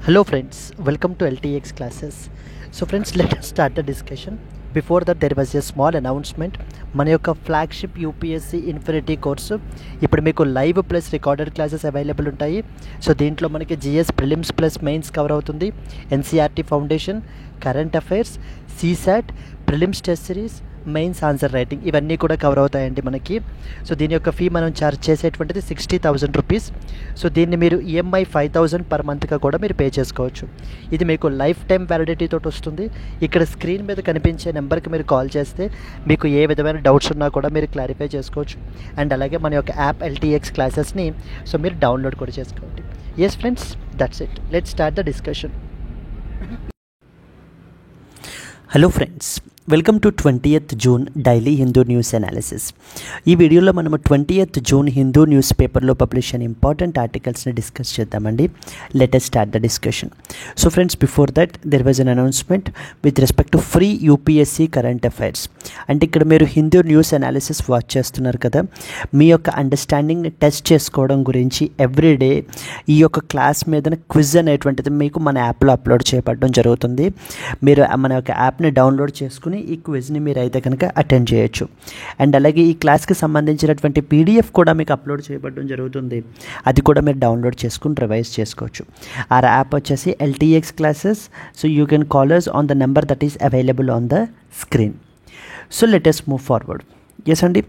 Hello friends, welcome to LTX classes. So friends, let us start the discussion. Before that there was a small announcement. మన యొక్క flagship UPSC infinity course ఇప్పుడు మీకు live plus recorded classes available ఉంటాయి. So దీంట్లో మనకి GS prelims plus mains cover అవుతుంది, NCERT foundation, current affairs, CSAT, prelims test series, mains answer writing ఇవన్నీ కూడా కవర్ అవుతాయండి మనకి. సో దీని యొక్క ఫీ మనం ఛార్జ్ చేసేటువంటిది 60,000 రూపీస్. సో దీన్ని మీరు ఈఎంఐ 5,000 పర్ మంత్గా కూడా మీరు పే చేసుకోవచ్చు. ఇది మీకు లైఫ్ టైం వ్యాలిడిటీ తోటి వస్తుంది. ఇక్కడ స్క్రీన్ మీద కనిపించే నెంబర్కి మీరు కాల్ చేస్తే మీకు ఏ విధమైన డౌట్స్ ఉన్నా కూడా మీరు క్లారిఫై చేసుకోవచ్చు. అండ్ అలాగే మన యొక్క యాప్ ఎల్టీఎక్స్ క్లాసెస్ని సో మీరు డౌన్లోడ్ కూడా చేసుకోండి. Yes friends, that's it. Let's start the discussion. Hello friends, welcome to 20th June daily Hindu news analysis. ఈ వీడియోలో మనము 20th జూన్ హిందూ న్యూస్ పేపర్లో పబ్లిష్ అయిన ఇంపార్టెంట్ ఆర్టికల్స్ని డిస్కస్ చేద్దామండి. Let us start the discussion. So friends, before that there was an announcement with respect to free UPSC current affairs. అంటే ఇక్కడ మీరు హిందూ న్యూస్ అనాలిసిస్ వాచ్ చేస్తున్నారు కదా, మీ యొక్క అండర్స్టాండింగ్ని టెస్ట్ చేసుకోవడం గురించి ఎవ్రీడే ఈ యొక్క క్లాస్ మీద క్విజ్ అనేటువంటిది మీకు మన యాప్లో అప్లోడ్ చేయబడడం జరుగుతుంది. మీరు మన యొక్క యాప్ని డౌన్లోడ్ చేసుకుని ఈ క్విజ్ని మీరు అయితే కనుక అటెండ్ చేయొచ్చు. అండ్ అలాగే ఈ క్లాస్కి సంబంధించినటువంటి పీడిఎఫ్ కూడా మీకు అప్లోడ్ చేయబడడం జరుగుతుంది. అది కూడా మీరు డౌన్లోడ్ చేసుకుని రివైజ్ చేసుకోవచ్చు. ఆ యాప్ వచ్చేసి LTX classes. So you can call us on the number that is available on the screen. So let us move forward. Yes అండి,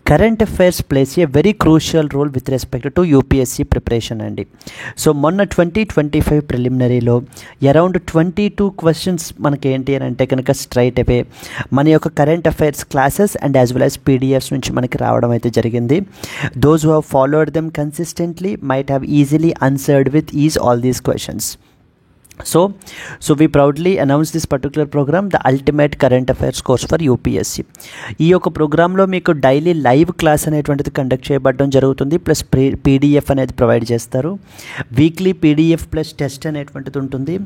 current affairs plays a very crucial role with respect to UPSC preparation అండి. So మొన్న 2025 ప్రిలిమినరీలో around 22 questions మనకి ఏంటి అని అంటే కనుక straight అవే మన యొక్క current affairs classes and as well as PDFs నుంచి మనకి రావడం అయితే జరిగింది. Those who have followed them consistently might have easily answered with is all these questions. So we proudly announce this particular program, the ultimate current affairs course for UPSC. ఈ యొక్క ప్రోగ్రాంలో మీకు daily live class అనేటువంటిది conduct చేయబడడం జరుగుతుంది, plus PDF అనేది provide చేస్తారు. Weekly PDF plus test అనేటువంటిది ఉంటుంది,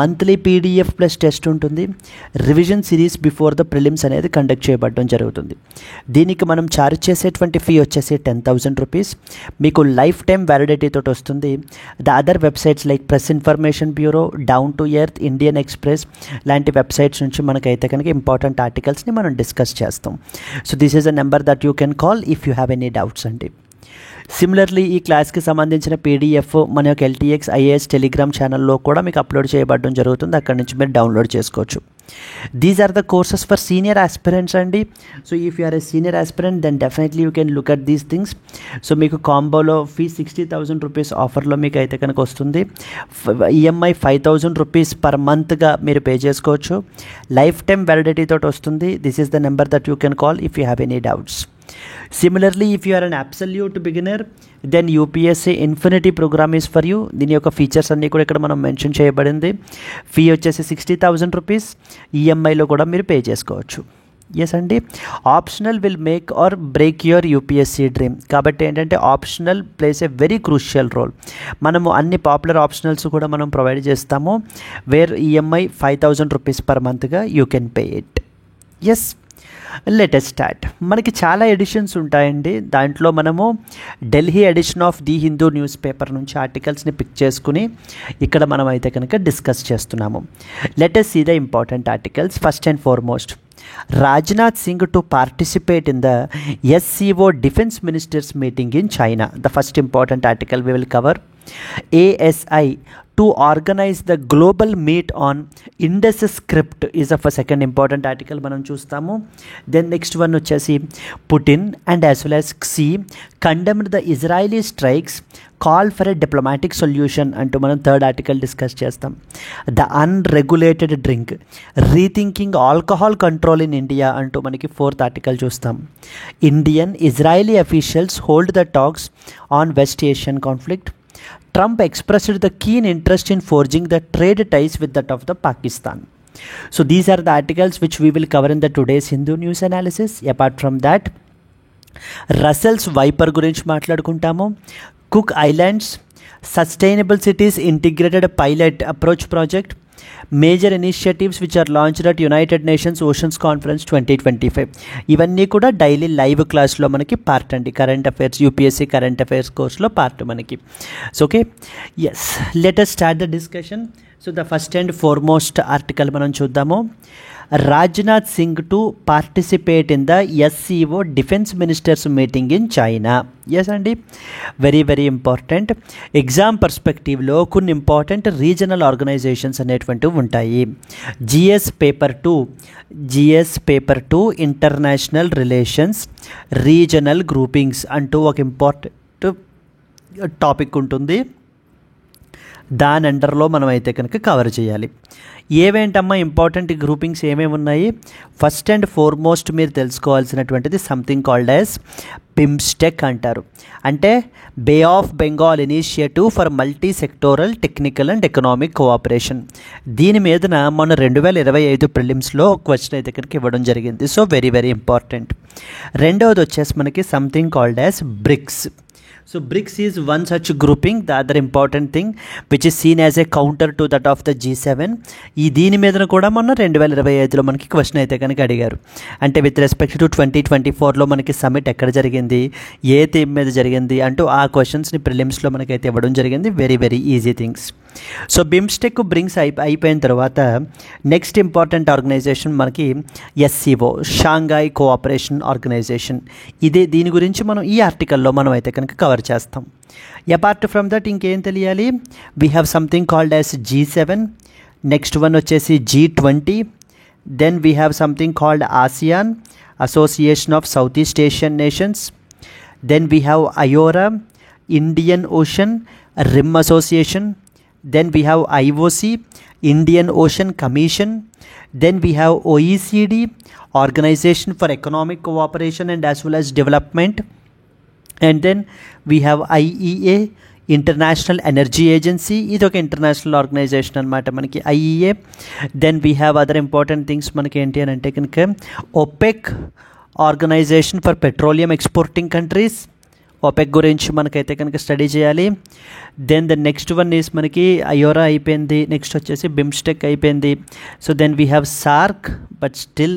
మంత్లీ పీడిఎఫ్ ప్లస్ టెస్ట్ ఉంటుంది, revision series before the prelims అనేది కండక్ట్ చేయబడడం జరుగుతుంది. దీనికి మనం ఛార్జ్ చేసేటువంటి ఫీ వచ్చేసి 10,000 రూపీస్. మీకు లైఫ్ టైం వ్యాలిడిటీ తోటి వస్తుంది. The other websites like press information bureau, down to earth, Indian express లాంటి వెబ్సైట్స్ నుంచి మనకైతే కనుక ఇంపార్టెంట్ ఆర్టికల్స్ని మనం డిస్కస్ చేస్తాం. So this is a number that you can call if you have any doubts అండి. Similarly ఈ క్లాస్కి సంబంధించిన పీడిఎఫ్ మన యొక్క ఎల్టీఎక్స్ ఐఏఎస్ టెలిగ్రామ్ ఛానల్లో కూడా మీకు అప్లోడ్ చేయబడడం జరుగుతుంది. అక్కడి నుంచి మీరు డౌన్లోడ్ చేసుకోవచ్చు. These are the courses for senior aspirants అండి. So if you are a senior aspirant then definitely you can look at these things. So మీకు కాంబోలో ఫీ 60,000 రూపీస్ ఆఫర్లో మీకు అయితే కనుక వస్తుంది. ఈఎంఐ 5,000 రూపీస్ పర్ మంత్గా మీరు పే చేసుకోవచ్చు. లైఫ్ టైం వ్యాలిడిటీ తోటి వస్తుంది. This is the number that you can call if you have any doubts. Similarly, if you are an absolute beginner, then UPSC Infinity program is for you. దీని యొక్క features అన్నీ కూడా ఇక్కడ మనం mention చేయబడింది. Fee వచ్చేసి 60,000 రూపీస్. ఈఎంఐలో కూడా మీరు పే చేసుకోవచ్చు. ఎస్ అండి, optional will make or break your UPSC dream. కాబట్టి ఏంటంటే optional plays a very crucial role. మనము అన్ని పాపులర్ ఆప్షనల్స్ కూడా మనం ప్రొవైడ్ చేస్తాము, వేర్ ఈఎంఐ 5,000 రూపీస్ పర్ మంత్గా you can pay it. Yes, let us start. మనకి చాలా ఎడిషన్స్ ఉంటాయండి. దాంట్లో మనము Delhi edition of the Hindu newspaper నుంచి ఆర్టికల్స్ని పిక్ చేసుకుని ఇక్కడ మనం అయితే కనుక డిస్కస్ చేస్తున్నాము. Let us see the important articles. First and foremost, Rajnath Singh to participate in the SCO Defense Ministers meeting in China. The first important article we will cover. ASI to organize the global meet on Indus script is of a second important article మనం చూస్తాము. Then next one వచ్చేసి Putin and as well as Xi condemned the Israeli strikes, call for a diplomatic solution అంటూ మనం third article discuss చేస్తాం. The unregulated drink, rethinking alcohol control in India అంటూ మనకి fourth article చూస్తాం. Indian Israeli officials hold the talks on west Asian conflict. Trump expressed the keen interest in forging the trade ties with that of the Pakistan. So these are the articles which we will cover in the today's Hindu news analysis. Apart from that, Russell's Viper గురించి మాట్లాడుకుంటాము. Cook Islands sustainable cities integrated pilot approach project, major initiatives which are launched at United Nations Oceans Conference 2025. ఇవన్నీ కూడా daily live క్లాస్లో మనకి part అండి, current affairs UPSC current affairs కోర్స్లో part మనకి. So okay, yes, let us start the discussion. So the first and foremost article మనం చూద్దాము. Rajnath Singh to participate in the SCO defence ministers meeting in China. Yes అండి, very very important. Exam పర్స్పెక్టివ్లో కొన్ని important regional organisations అనేటువంటివి ఉంటాయి. GS paper 2 international relations regional groupings అంటూ ఒక important topic ఉంటుంది. దాని అండర్లో మనం అయితే కనుక కవర్ చేయాలి. ఏవేంటమ్మా ఇంపార్టెంట్ గ్రూపింగ్స్ ఏమేమి ఉన్నాయి? ఫస్ట్ అండ్ ఫార్మోస్ట్ మీరు తెలుసుకోవాల్సినటువంటిది సంథింగ్ కాల్డ్ యాజ్ బిమ్స్టెక్ అంటారు. అంటే bay of Bengal initiative for multi sectoral technical and economic cooperation. దీని మీదన మొన్న 2025 ప్రిలిమ్స్లో క్వశ్చన్ అయితే కనుక ఇవ్వడం జరిగింది. So very very important. రెండవది వచ్చేసి మనకి something called as BRICS. So BRICS is one such grouping. The other important thing which is seen as a counter to that of the G7. ఈ దీని మీద కూడా మొన్న 2025లో మనకి క్వశ్చన్ అయితే కనుక అడిగారు. అంటే విత్ రెస్పెక్ట్ టు 2024లో మనకి సమిట్ ఎక్కడ జరిగింది, ఏ థీమ్ మీద జరిగింది అంటూ ఆ క్వశ్చన్స్ని ప్రిలిమ్స్లో మనకైతే ఇవ్వడం జరిగింది. Very very easy things. So BIMSTEC BRICS అయిపోయిన తర్వాత నెక్స్ట్ ఇంపార్టెంట్ ఆర్గనైజేషన్ మనకి SCO, షాంఘాయ్ కోఆపరేషన్ ఆర్గనైజేషన్. దీని గురించి మనం ఈ ఆర్టికల్లో మనం అయితే కనుక కవర్ చేస్తాం. అపార్ట్ ఫ్రమ్ దట్ ఇంకేం తెలియాలి? We have something called as G7, next one వచ్చేసి G20, then we have something called ASEAN, association of South East Asian nations, then we have IORA, Indian ocean rim association, then we have IOC, Indian Ocean Commission, then we have OECD, Organization for Economic Cooperation and as well as Development, and then we have IEA, international energy agency. ఇది ఒక international organisation అనమాట మనకి IEA. Then we have other important things మనకి ఏంటి అని అంటే కనుక OPEC, organisation for petroleum exporting countries. OPEC గురించి మనకైతే కనుక స్టడీ చేయాలి. Then the next one is మనకి IORA అయిపోయింది, నెక్స్ట్ వచ్చేసి బిమ్స్టెక్ అయిపోయింది. So then we have SAARC, but still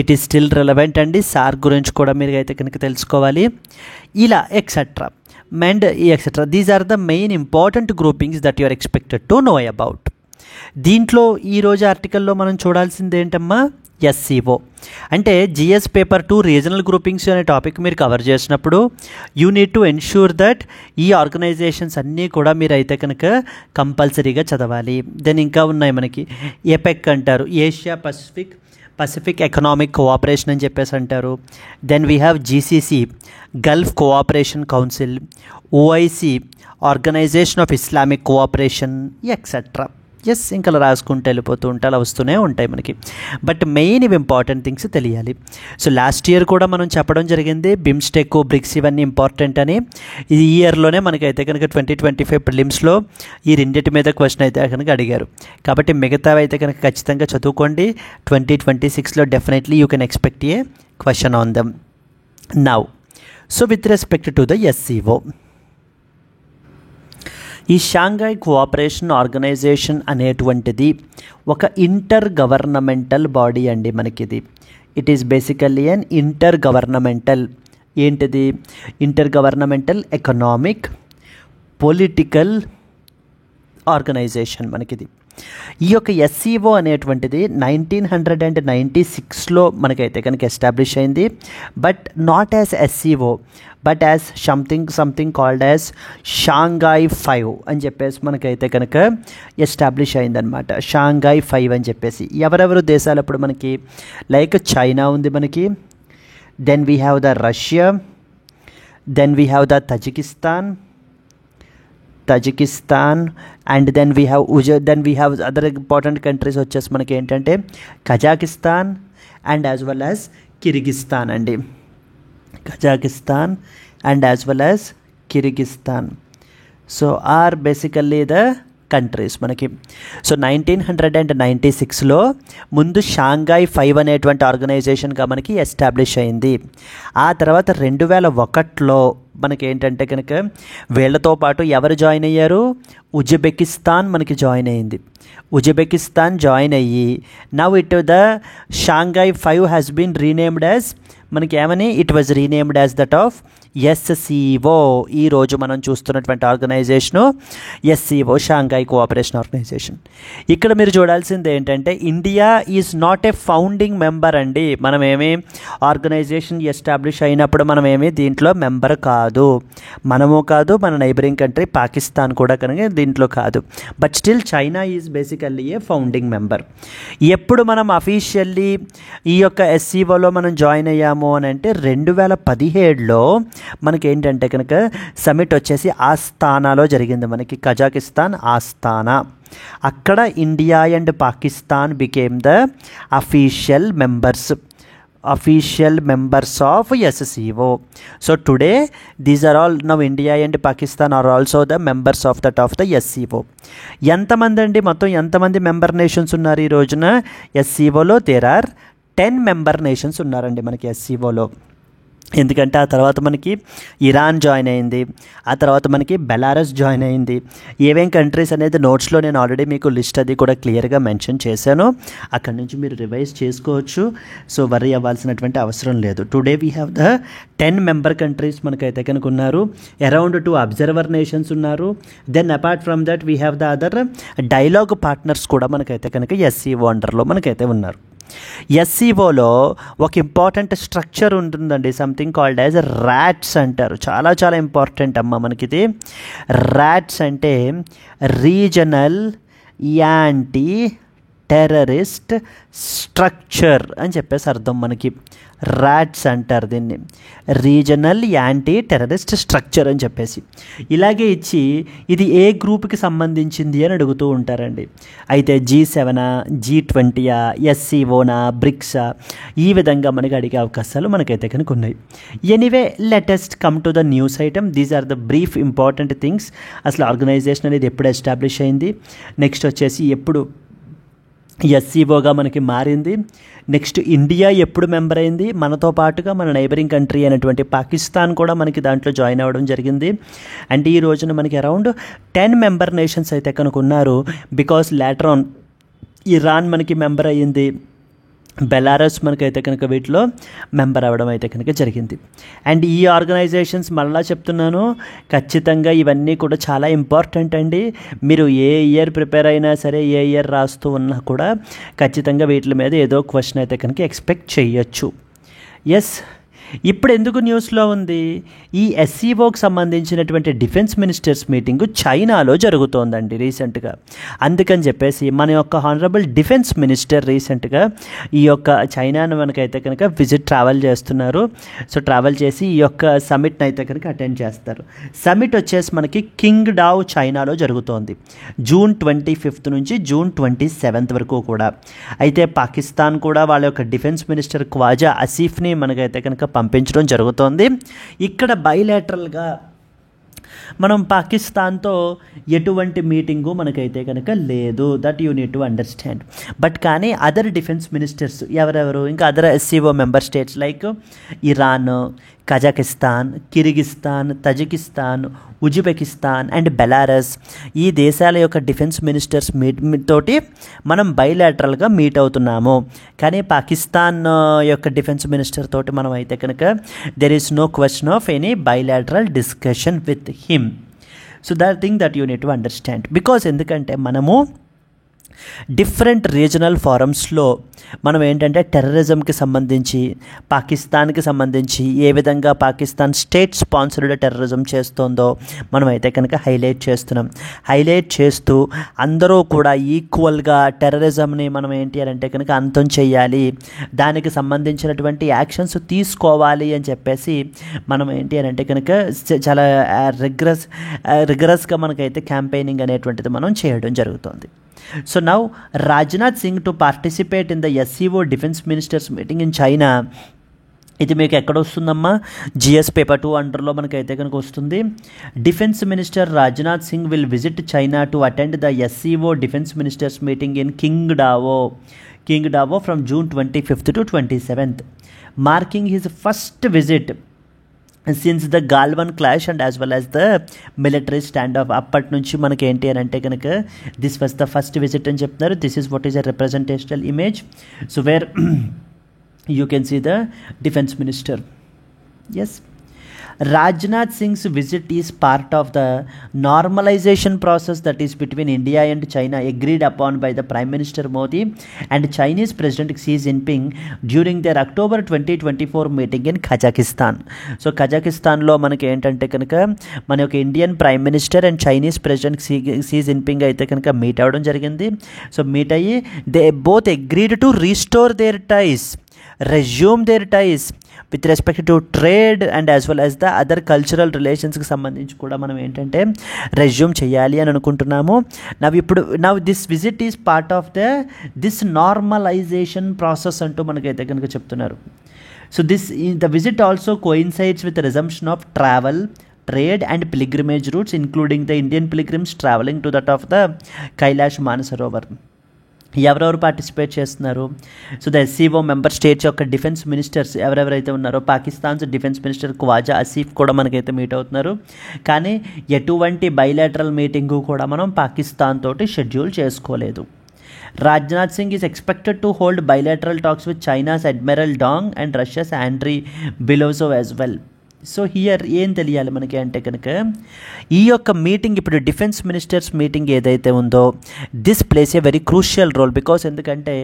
it is still relevant అండి. SAARC గురించి కూడా మీరు అయితే కనుక తెలుసుకోవాలి. ఇలా etcetera and etcetera. These are the main important groupings that you are expected to know about. దీంట్లో ఈరోజు ఆర్టికల్లో మనం చూడాల్సింది ఏంటమ్మా? SCO అంటే GS పేపర్ 2 రీజనల్ గ్రూపింగ్స్ అనే టాపిక్ మీరు కవర్ చేసినప్పుడు you need to ensure that ఈ ఆర్గనైజేషన్స్ అన్నీ కూడా మీరు అయితే కనుక కంపల్సరీగా చదవాలి. దెన్ ఇంకా ఉన్నాయి మనకి APEC అంటారు, ఏషియా పసిఫిక్ ఎకనామిక్ కోఆపరేషన్ అని చెప్పేసి అంటారు. Then we have GCC, Gulf cooperation council, OIC, organisation of Islamic cooperation, etcetera. Yes, ఇంకా అలా రాసుకుంటూ వెళ్ళిపోతూ ఉంటే అలా వస్తూనే ఉంటాయి మనకి. బట్ మెయిన్ ఇవి ఇంపార్టెంట్ థింగ్స్ తెలియాలి. సో లాస్ట్ ఇయర్ కూడా మనం చెప్పడం జరిగింది బిమ్స్టెక్, బ్రిక్స్ ఇవన్నీ ఇంపార్టెంట్ అని. ఈ ఇయర్లోనే మనకైతే కనుక 2025 ప్రిలిమ్స్లో ఈ రెండింటి మీద క్వశ్చన్ అయితే కనుక అడిగారు. కాబట్టి మిగతావి అయితే కనుక ఖచ్చితంగా చదువుకోండి. 2026లో definitely you can expect a question on them. Now so with respect to the SCO, ఈ షాంఘాయ్ కోఆపరేషన్ ఆర్గనైజేషన్ అనేటువంటిది ఒక ఇంటర్ గవర్నమెంటల్ బాడీ అండి మనకిది. It is basically an inter governmental ఏంటిది? Inter governmental economic political organization మనకిది. ఈ యొక్క SCO అనేటువంటిది 1996లో మనకైతే కనుక ఎస్టాబ్లిష్ అయింది. But not as SCO but as something called as Shanghai 5 అని చెప్పేసి మనకైతే కనుక ఎస్టాబ్లిష్ అయిందనమాట. షాంఘాయ్ 5 అని చెప్పేసి ఎవరెవరు దేశాలు అప్పుడు మనకి లైక్ చైనా ఉంది మనకి, then we have the Russia, then we have the Tajikistan, and then we have other important countries వచ్చేసి మనకి ఏంటంటే Kazakhstan and as well as Kyrgyzstan అండి. Kazakhstan and as well as Kyrgyzstan. So are basically the countries మనకి. So 1996లో ముందు Shanghai 5 అనేటువంటి ఆర్గనైజేషన్గా మనకి establish అయింది. ఆ తర్వాత 2001లో మనకి ఏంటంటే కనుక వీళ్ళతో పాటు ఎవరు జాయిన్ అయ్యారు, ఉజ్బెకిస్తాన్ మనకి జాయిన్ అయింది. ఉజ్బెకిస్తాన్ జాయిన్ అయ్యి now the Shanghai 5 has been renamed as మనకి ఏమని, it was renamed as that of SCO. ఈరోజు మనం చూస్తున్నటువంటి organisation SCO, Shanghai cooperation organisation. ఇక్కడ మీరు చూడాల్సింది ఏంటంటే India is not a founding member అండి. మనమేమి ఆర్గనైజేషన్ ఎస్టాబ్లిష్ అయినప్పుడు మనమేమి దీంట్లో మెంబర్ కాదు, మనము కాదు, మన నైబరింగ్ కంట్రీ పాకిస్తాన్ కూడా కనుక దీంట్లో కాదు. But still China is basically a founding member. ఎప్పుడు మనం అఫీషియల్లీ ఈ యొక్క SCOలో మనం జాయిన్ అయ్యాము అని అంటే 2017లో మనకి ఏంటంటే కనుక సమిట్ వచ్చేసి ఆస్తానాలో జరిగింది. మనకి కజాకిస్తాన్ ఆస్తానా. అక్కడ India and Pakistan became the official members of SCO. So today these are all, now India and Pakistan are also the members of the SCO. ఎంతమంది అండి, మొత్తం ఎంతమంది మెంబర్ నేషన్స్ ఉన్నారు ఈ రోజున SCOలో? దేర్ ఆర్ 10 మెంబర్ నేషన్స్ ఉన్నారండి మనకి SCOలో. ఎందుకంటే ఆ తర్వాత మనకి ఇరాన్ జాయిన్ అయింది, ఆ తర్వాత మనకి బెలారస్ జాయిన్ అయింది. ఏమేం కంట్రీస్ అనేది నోట్స్లో నేను ఆల్రెడీ మీకు లిస్ట్ అది కూడా క్లియర్గా మెన్షన్ చేశాను, అక్కడి నుంచి మీరు రివైజ్ చేసుకోవచ్చు. సో వర్రీ అవ్వాల్సినటువంటి అవసరం లేదు. Today we have the 10 member countries మనకైతే కనుక ఉన్నారు. అరౌండ్ 2 అబ్జర్వర్ నేషన్స్ ఉన్నారు. Then apart from that we have the other dialogue partners కూడా మనకైతే కనుక SCO అండర్లో మనకైతే ఉన్నారు. SCOలో ఒక ఇంపార్టెంట్ స్ట్రక్చర్ ఉంటుందండి, సంథింగ్ కాల్డ్ యాజ్ ర్యాట్స్ అంటారు. చాలా చాలా ఇంపార్టెంట్ అమ్మ మనకిది. ర్యాట్స్ అంటే రీజనల్ యాంటీ టెర్రరిస్ట్ స్ట్రక్చర్ అని చెప్పేసి అర్థం. మనకి ర్యాట్స్ అంటారు దీన్ని, రీజనల్ యాంటీ టెర్రరిస్ట్ స్ట్రక్చర్ అని చెప్పేసి. ఇలాగే ఇచ్చి ఇది ఏ గ్రూప్కి సంబంధించింది అని అడుగుతూ ఉంటారండి. అయితే G7, G20, SCOనా, బ్రిక్సా, ఈ విధంగా మనకి అడిగే అవకాశాలు మనకైతే కనుక ఉన్నాయి. Anyway latest come to the news item. These are the brief important things. అసలు ఆర్గనైజేషన్ అనేది ఎప్పుడు ఎస్టాబ్లిష్ అయింది, నెక్స్ట్ వచ్చేసి ఎప్పుడు SCOగా మనకి మారింది, నెక్స్ట్ ఇండియా ఎప్పుడు మెంబర్ అయింది, మనతో పాటుగా మన నైబరింగ్ కంట్రీ అయినటువంటి పాకిస్తాన్ కూడా మనకి దాంట్లో జాయిన్ అవ్వడం జరిగింది. అండ్ ఈ రోజున మనకి అరౌండ్ 10 మెంబర్ నేషన్స్ అయితే కనుక ఉన్నారు. బికాస్ లేటర్ ఆన్ ఇరాన్ మనకి మెంబర్ అయ్యింది, బెలారస్ మనకైతే కనుక వీటిలో మెంబర్ అవ్వడం అయితే కనుక జరిగింది. అండ్ ఈ ఆర్గనైజేషన్స్ మళ్ళా చెప్తున్నాను, ఖచ్చితంగా ఇవన్నీ కూడా చాలా ఇంపార్టెంట్ అండి. మీరు ఏ ఇయర్ ప్రిపేర్ అయినా సరే, ఏ ఇయర్ రాస్తూ ఉన్నా కూడా ఖచ్చితంగా వీటి మీద ఏదో క్వశ్చన్ అయితే కనుక ఎక్స్పెక్ట్ చేయొచ్చు. ఎస్, ఇప్పుడు ఎందుకు న్యూస్లో ఉంది, ఈ SCOకి సంబంధించినటువంటి డిఫెన్స్ మినిస్టర్స్ మీటింగు చైనాలో జరుగుతోందండి రీసెంట్గా. అందుకని చెప్పేసి మన యొక్క హానరబుల్ డిఫెన్స్ మినిస్టర్ రీసెంట్గా ఈ యొక్క చైనాను మనకైతే కనుక ట్రావెల్ చేస్తున్నారు. సో ట్రావెల్ చేసి ఈ యొక్క సమిట్ని అయితే కనుక అటెండ్ చేస్తారు. సమిట్ వచ్చేసి మనకి కింగ్ డావ్ చైనాలో జరుగుతోంది, June 25 నుంచి June 27 వరకు కూడా. అయితే పాకిస్తాన్ కూడా వాళ్ళ యొక్క డిఫెన్స్ మినిస్టర్ ఖ్వాజా ఆసిఫ్ని మనకైతే కనుక పంపించడం జరుగుతోంది. ఇక్కడ బైలాటరల్గా మనం పాకిస్తాన్తో ఎటువంటి మీటింగు మనకైతే కనుక లేదు, that you need to understand. But కానీ అదర్ డిఫెన్స్ మినిస్టర్స్ ఎవరెవరు, ఇంకా other SCO member states like Iran, Kazakhstan, Kyrgyzstan, Tajikistan, Uzbekistan and Belarus, ఈ దేశాల యొక్క డిఫెన్స్ మినిస్టర్స్ తోటి మనం బైలాటరల్గా మీట్ అవుతున్నాము. కానీ పాకిస్తాన్ యొక్క డిఫెన్స్ మినిస్టర్ తోటి మనం అయితే కనుక there is no question of any bilateral discussion with him. So that thing that you need to understand. Because ఎందుకంటే మనము డిఫరెంట్ రీజనల్ ఫారమ్స్లో మనం ఏంటంటే టెర్రరిజంకి సంబంధించి, పాకిస్తాన్కి సంబంధించి ఏ విధంగా పాకిస్తాన్ స్టేట్ స్పాన్సర్డ్ టెర్రరిజం చేస్తుందో మనం అయితే కనుక హైలైట్ చేస్తున్నాం. హైలైట్ చేస్తూ అందరూ కూడా ఈక్వల్గా టెర్రరిజంని మనం ఏంటి అని అంటే కనుక అంతం చేయాలి, దానికి సంబంధించినటువంటి యాక్షన్స్ తీసుకోవాలి అని చెప్పేసి మనం ఏంటి అని అంటే కనుక చాలా రిగరస్గా మనకైతే క్యాంపెయినింగ్ అనేటువంటిది మనం చేయడం జరుగుతుంది. So now Rajnath Singh to participate in the SCO Defense Ministers meeting in China ఇది మీకు ఎక్కడ వస్తుందమ్మా, జిఎస్ పేపర్ 2 అండర్లో మనకైతే కనుక వస్తుంది. Defence minister Rajnath Singh will visit China to attend the SCO defence ministers meeting in Qingdao from June 25th to 27th, marking his first visit since the Galwan clash and as well as the military stand of. అప్పటి నుంచి మనకి ఏంటి అని అంటే కనుక this was the first visit అని చెప్తున్నారు. This is what is a representational image. So where you can see the defense minister. Yes, Rajnath Singh's visit is part of the normalization process that is between India and China agreed upon by the Prime Minister Modi and Chinese President Xi Jinping during their October 2024 meeting in Kazakhstan. So Kazakhstan lo manaki entante kanaka మన యొక్క Indian prime minister and Chinese president Xi Jinping అయితే కనుక meet అవ్వడం జరిగింది. So meet అయ్యి they both agreed to restore their ties, resume their ties with respect to trade and as well as the other cultural relationsకి సంబంధించి కూడా మనం ఏంటంటే రెజ్యూమ్ చేయాలి అని అనుకుంటున్నాము. Now this visit is part of this normalization process అంటూ మనకైతే కనుక చెప్తున్నారు. So the visit also coincides with resumption of travel, trade and pilgrimage routes including the Indian pilgrims traveling to that of the Kailash Manasarovar. ఎవరెవరు participate చేస్తున్నారు? So the SCO member states యొక్క defence ministers ఎవరెవరైతే ఉన్నారో, Pakistan's defence minister Khawaja Asif కూడా మనకైతే meet అవుతున్నారు. కానీ ఎటువంటి బైలాటరల్ మీటింగు కూడా మనం పాకిస్తాన్ తోటి షెడ్యూల్ చేసుకోలేదు. Rajnath Singh is expected to hold bilateral talks with China's admiral Dong and Russia's Andrei Belousov as well. So here ఏం తెలియాలి మనకి అంటే కనుక ఈ యొక్క మీటింగ్, ఇప్పుడు డిఫెన్స్ మినిస్టర్స్ మీటింగ్ ఏదైతే ఉందో this plays a very crucial role. Because ఎందుకంటే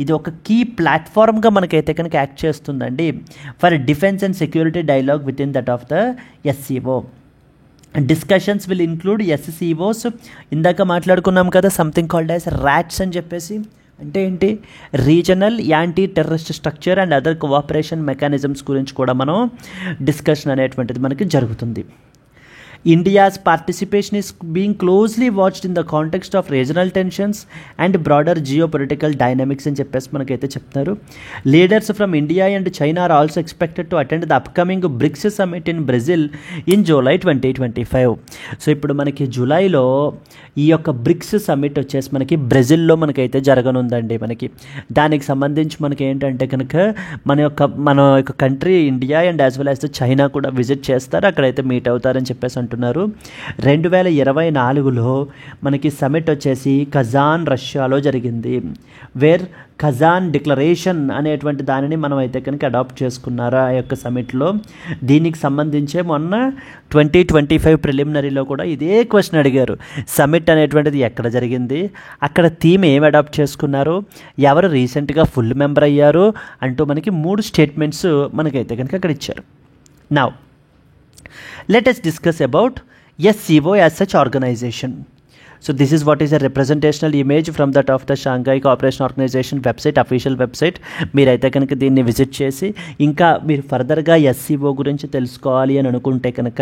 ఇది ఒక కీ ప్లాట్ఫామ్గా మనకైతే కనుక యాక్ట్ చేస్తుందండి for defence and security dialogue with in that of the SCO. Discussions will include ఎస్సీఓస్. ఇందాక మాట్లాడుకున్నాం కదా సంథింగ్ కాల్డ్ యాజ్ ర్యాట్స్ అని చెప్పేసి. అంటే ఏంటి? Regional anti terrorist structure and other cooperation mechanisms గురించి కూడా మనం డిస్కషన్ అనేటువంటిది మనకి జరుగుతుంది. India's participation is being closely watched in the context of regional tensions and broader geopolitical dynamics అని చెప్పేసి మనకైతే చెప్తారు. Leaders from India and China are also expected to attend the upcoming BRICS summit in Brazil in July 2025. So ఇప్పుడు మనకి జూలైలో ఈ యొక్క bricks summit వచ్చేసి మనకి బ్రెజిల్లో మనకైతే జరగనుందండి. మనకి దానికి సంబంధించి మనకి ఏంటంటే కనుక మన యొక్క country India and as well as China కూడా విజిట్ చేస్తారు, అక్కడైతే మీట్ అవుతారని చెప్పేసి అంటున్నారు. 2024లో మనకి సమిట్ వచ్చేసి కజాన్ రష్యాలో జరిగింది. వేర్ కజాన్ డిక్లరేషన్ అనేటువంటి దానిని మనం అయితే కనుక అడాప్ట్ చేసుకున్నారు ఆ యొక్క సమిట్లో. దీనికి సంబంధించే మొన్న 2025 ప్రిలిమినరీలో కూడా ఇదే క్వశ్చన్ అడిగారు. సమిట్ అనేటువంటిది ఎక్కడ జరిగింది, అక్కడ థీమ్ ఏమి అడాప్ట్ చేసుకున్నారు, ఎవరు రీసెంట్గా ఫుల్ మెంబర్ అయ్యారు అంటూ మనకి 3 స్టేట్మెంట్స్ మనకైతే కనుక అక్కడ ఇచ్చారు. Now let us discuss about SCO as such organization. So this is what is a representational image from that of the Shanghai Cooperation Organization website, official website. మీరైతే కనుక దీన్ని విజిట్ చేసి ఇంకా మీరు ఫర్దర్గా SCO గురించి తెలుసుకోవాలి అని అనుకుంటే కనుక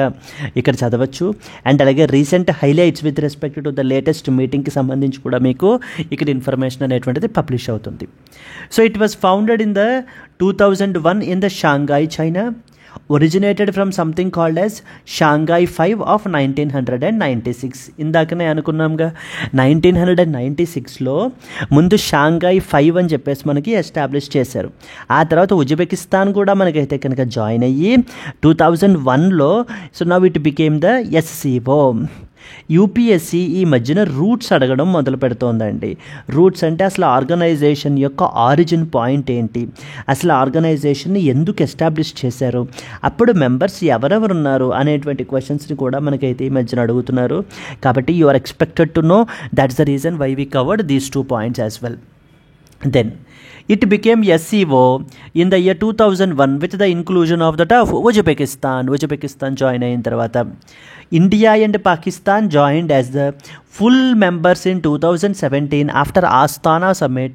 ఇక్కడ చదవచ్చు. అండ్ అలాగే recent highlights with respect to the latest మీటింగ్కి సంబంధించి కూడా మీకు ఇక్కడ ఇన్ఫర్మేషన్ అనేటువంటిది పబ్లిష్ అవుతుంది. So it was founded in the 2001 in the Shanghai, China. Originated from something called as Shanghai 5 of 1996. ఇందాకనే అనుకున్నాంగా 1996లో ముందు షాంఘై 5 అని చెప్పేసి మనకి ఎస్టాబ్లిష్ చేశారు. ఆ తర్వాత ఉజ్బెకిస్తాన్ కూడా మనకైతే కనుక జాయిన్ అయ్యి 2001లో so now it became the SCO. UPSC ఈ మధ్యన రూట్స్ అడగడం మొదలు పెడుతోందండి. రూట్స్ అంటే అసలు ఆర్గనైజేషన్ యొక్క ఆరిజిన్ పాయింట్ ఏంటి, అసలు ఆర్గనైజేషన్ని ఎందుకు ఎస్టాబ్లిష్ చేశారు, అప్పుడు మెంబర్స్ ఎవరెవరు ఉన్నారు అనేటువంటి క్వశ్చన్స్ని కూడా మనకైతే ఈ మధ్యన అడుగుతున్నారు. కాబట్టి you are expected to know, that's the reason why we covered these 2 points as well. Then it became SCO in the year 2001 with the inclusion of the Uzbekistan join అయిన తర్వాత India and Pakistan joined as the full members in 2017 after Astana summit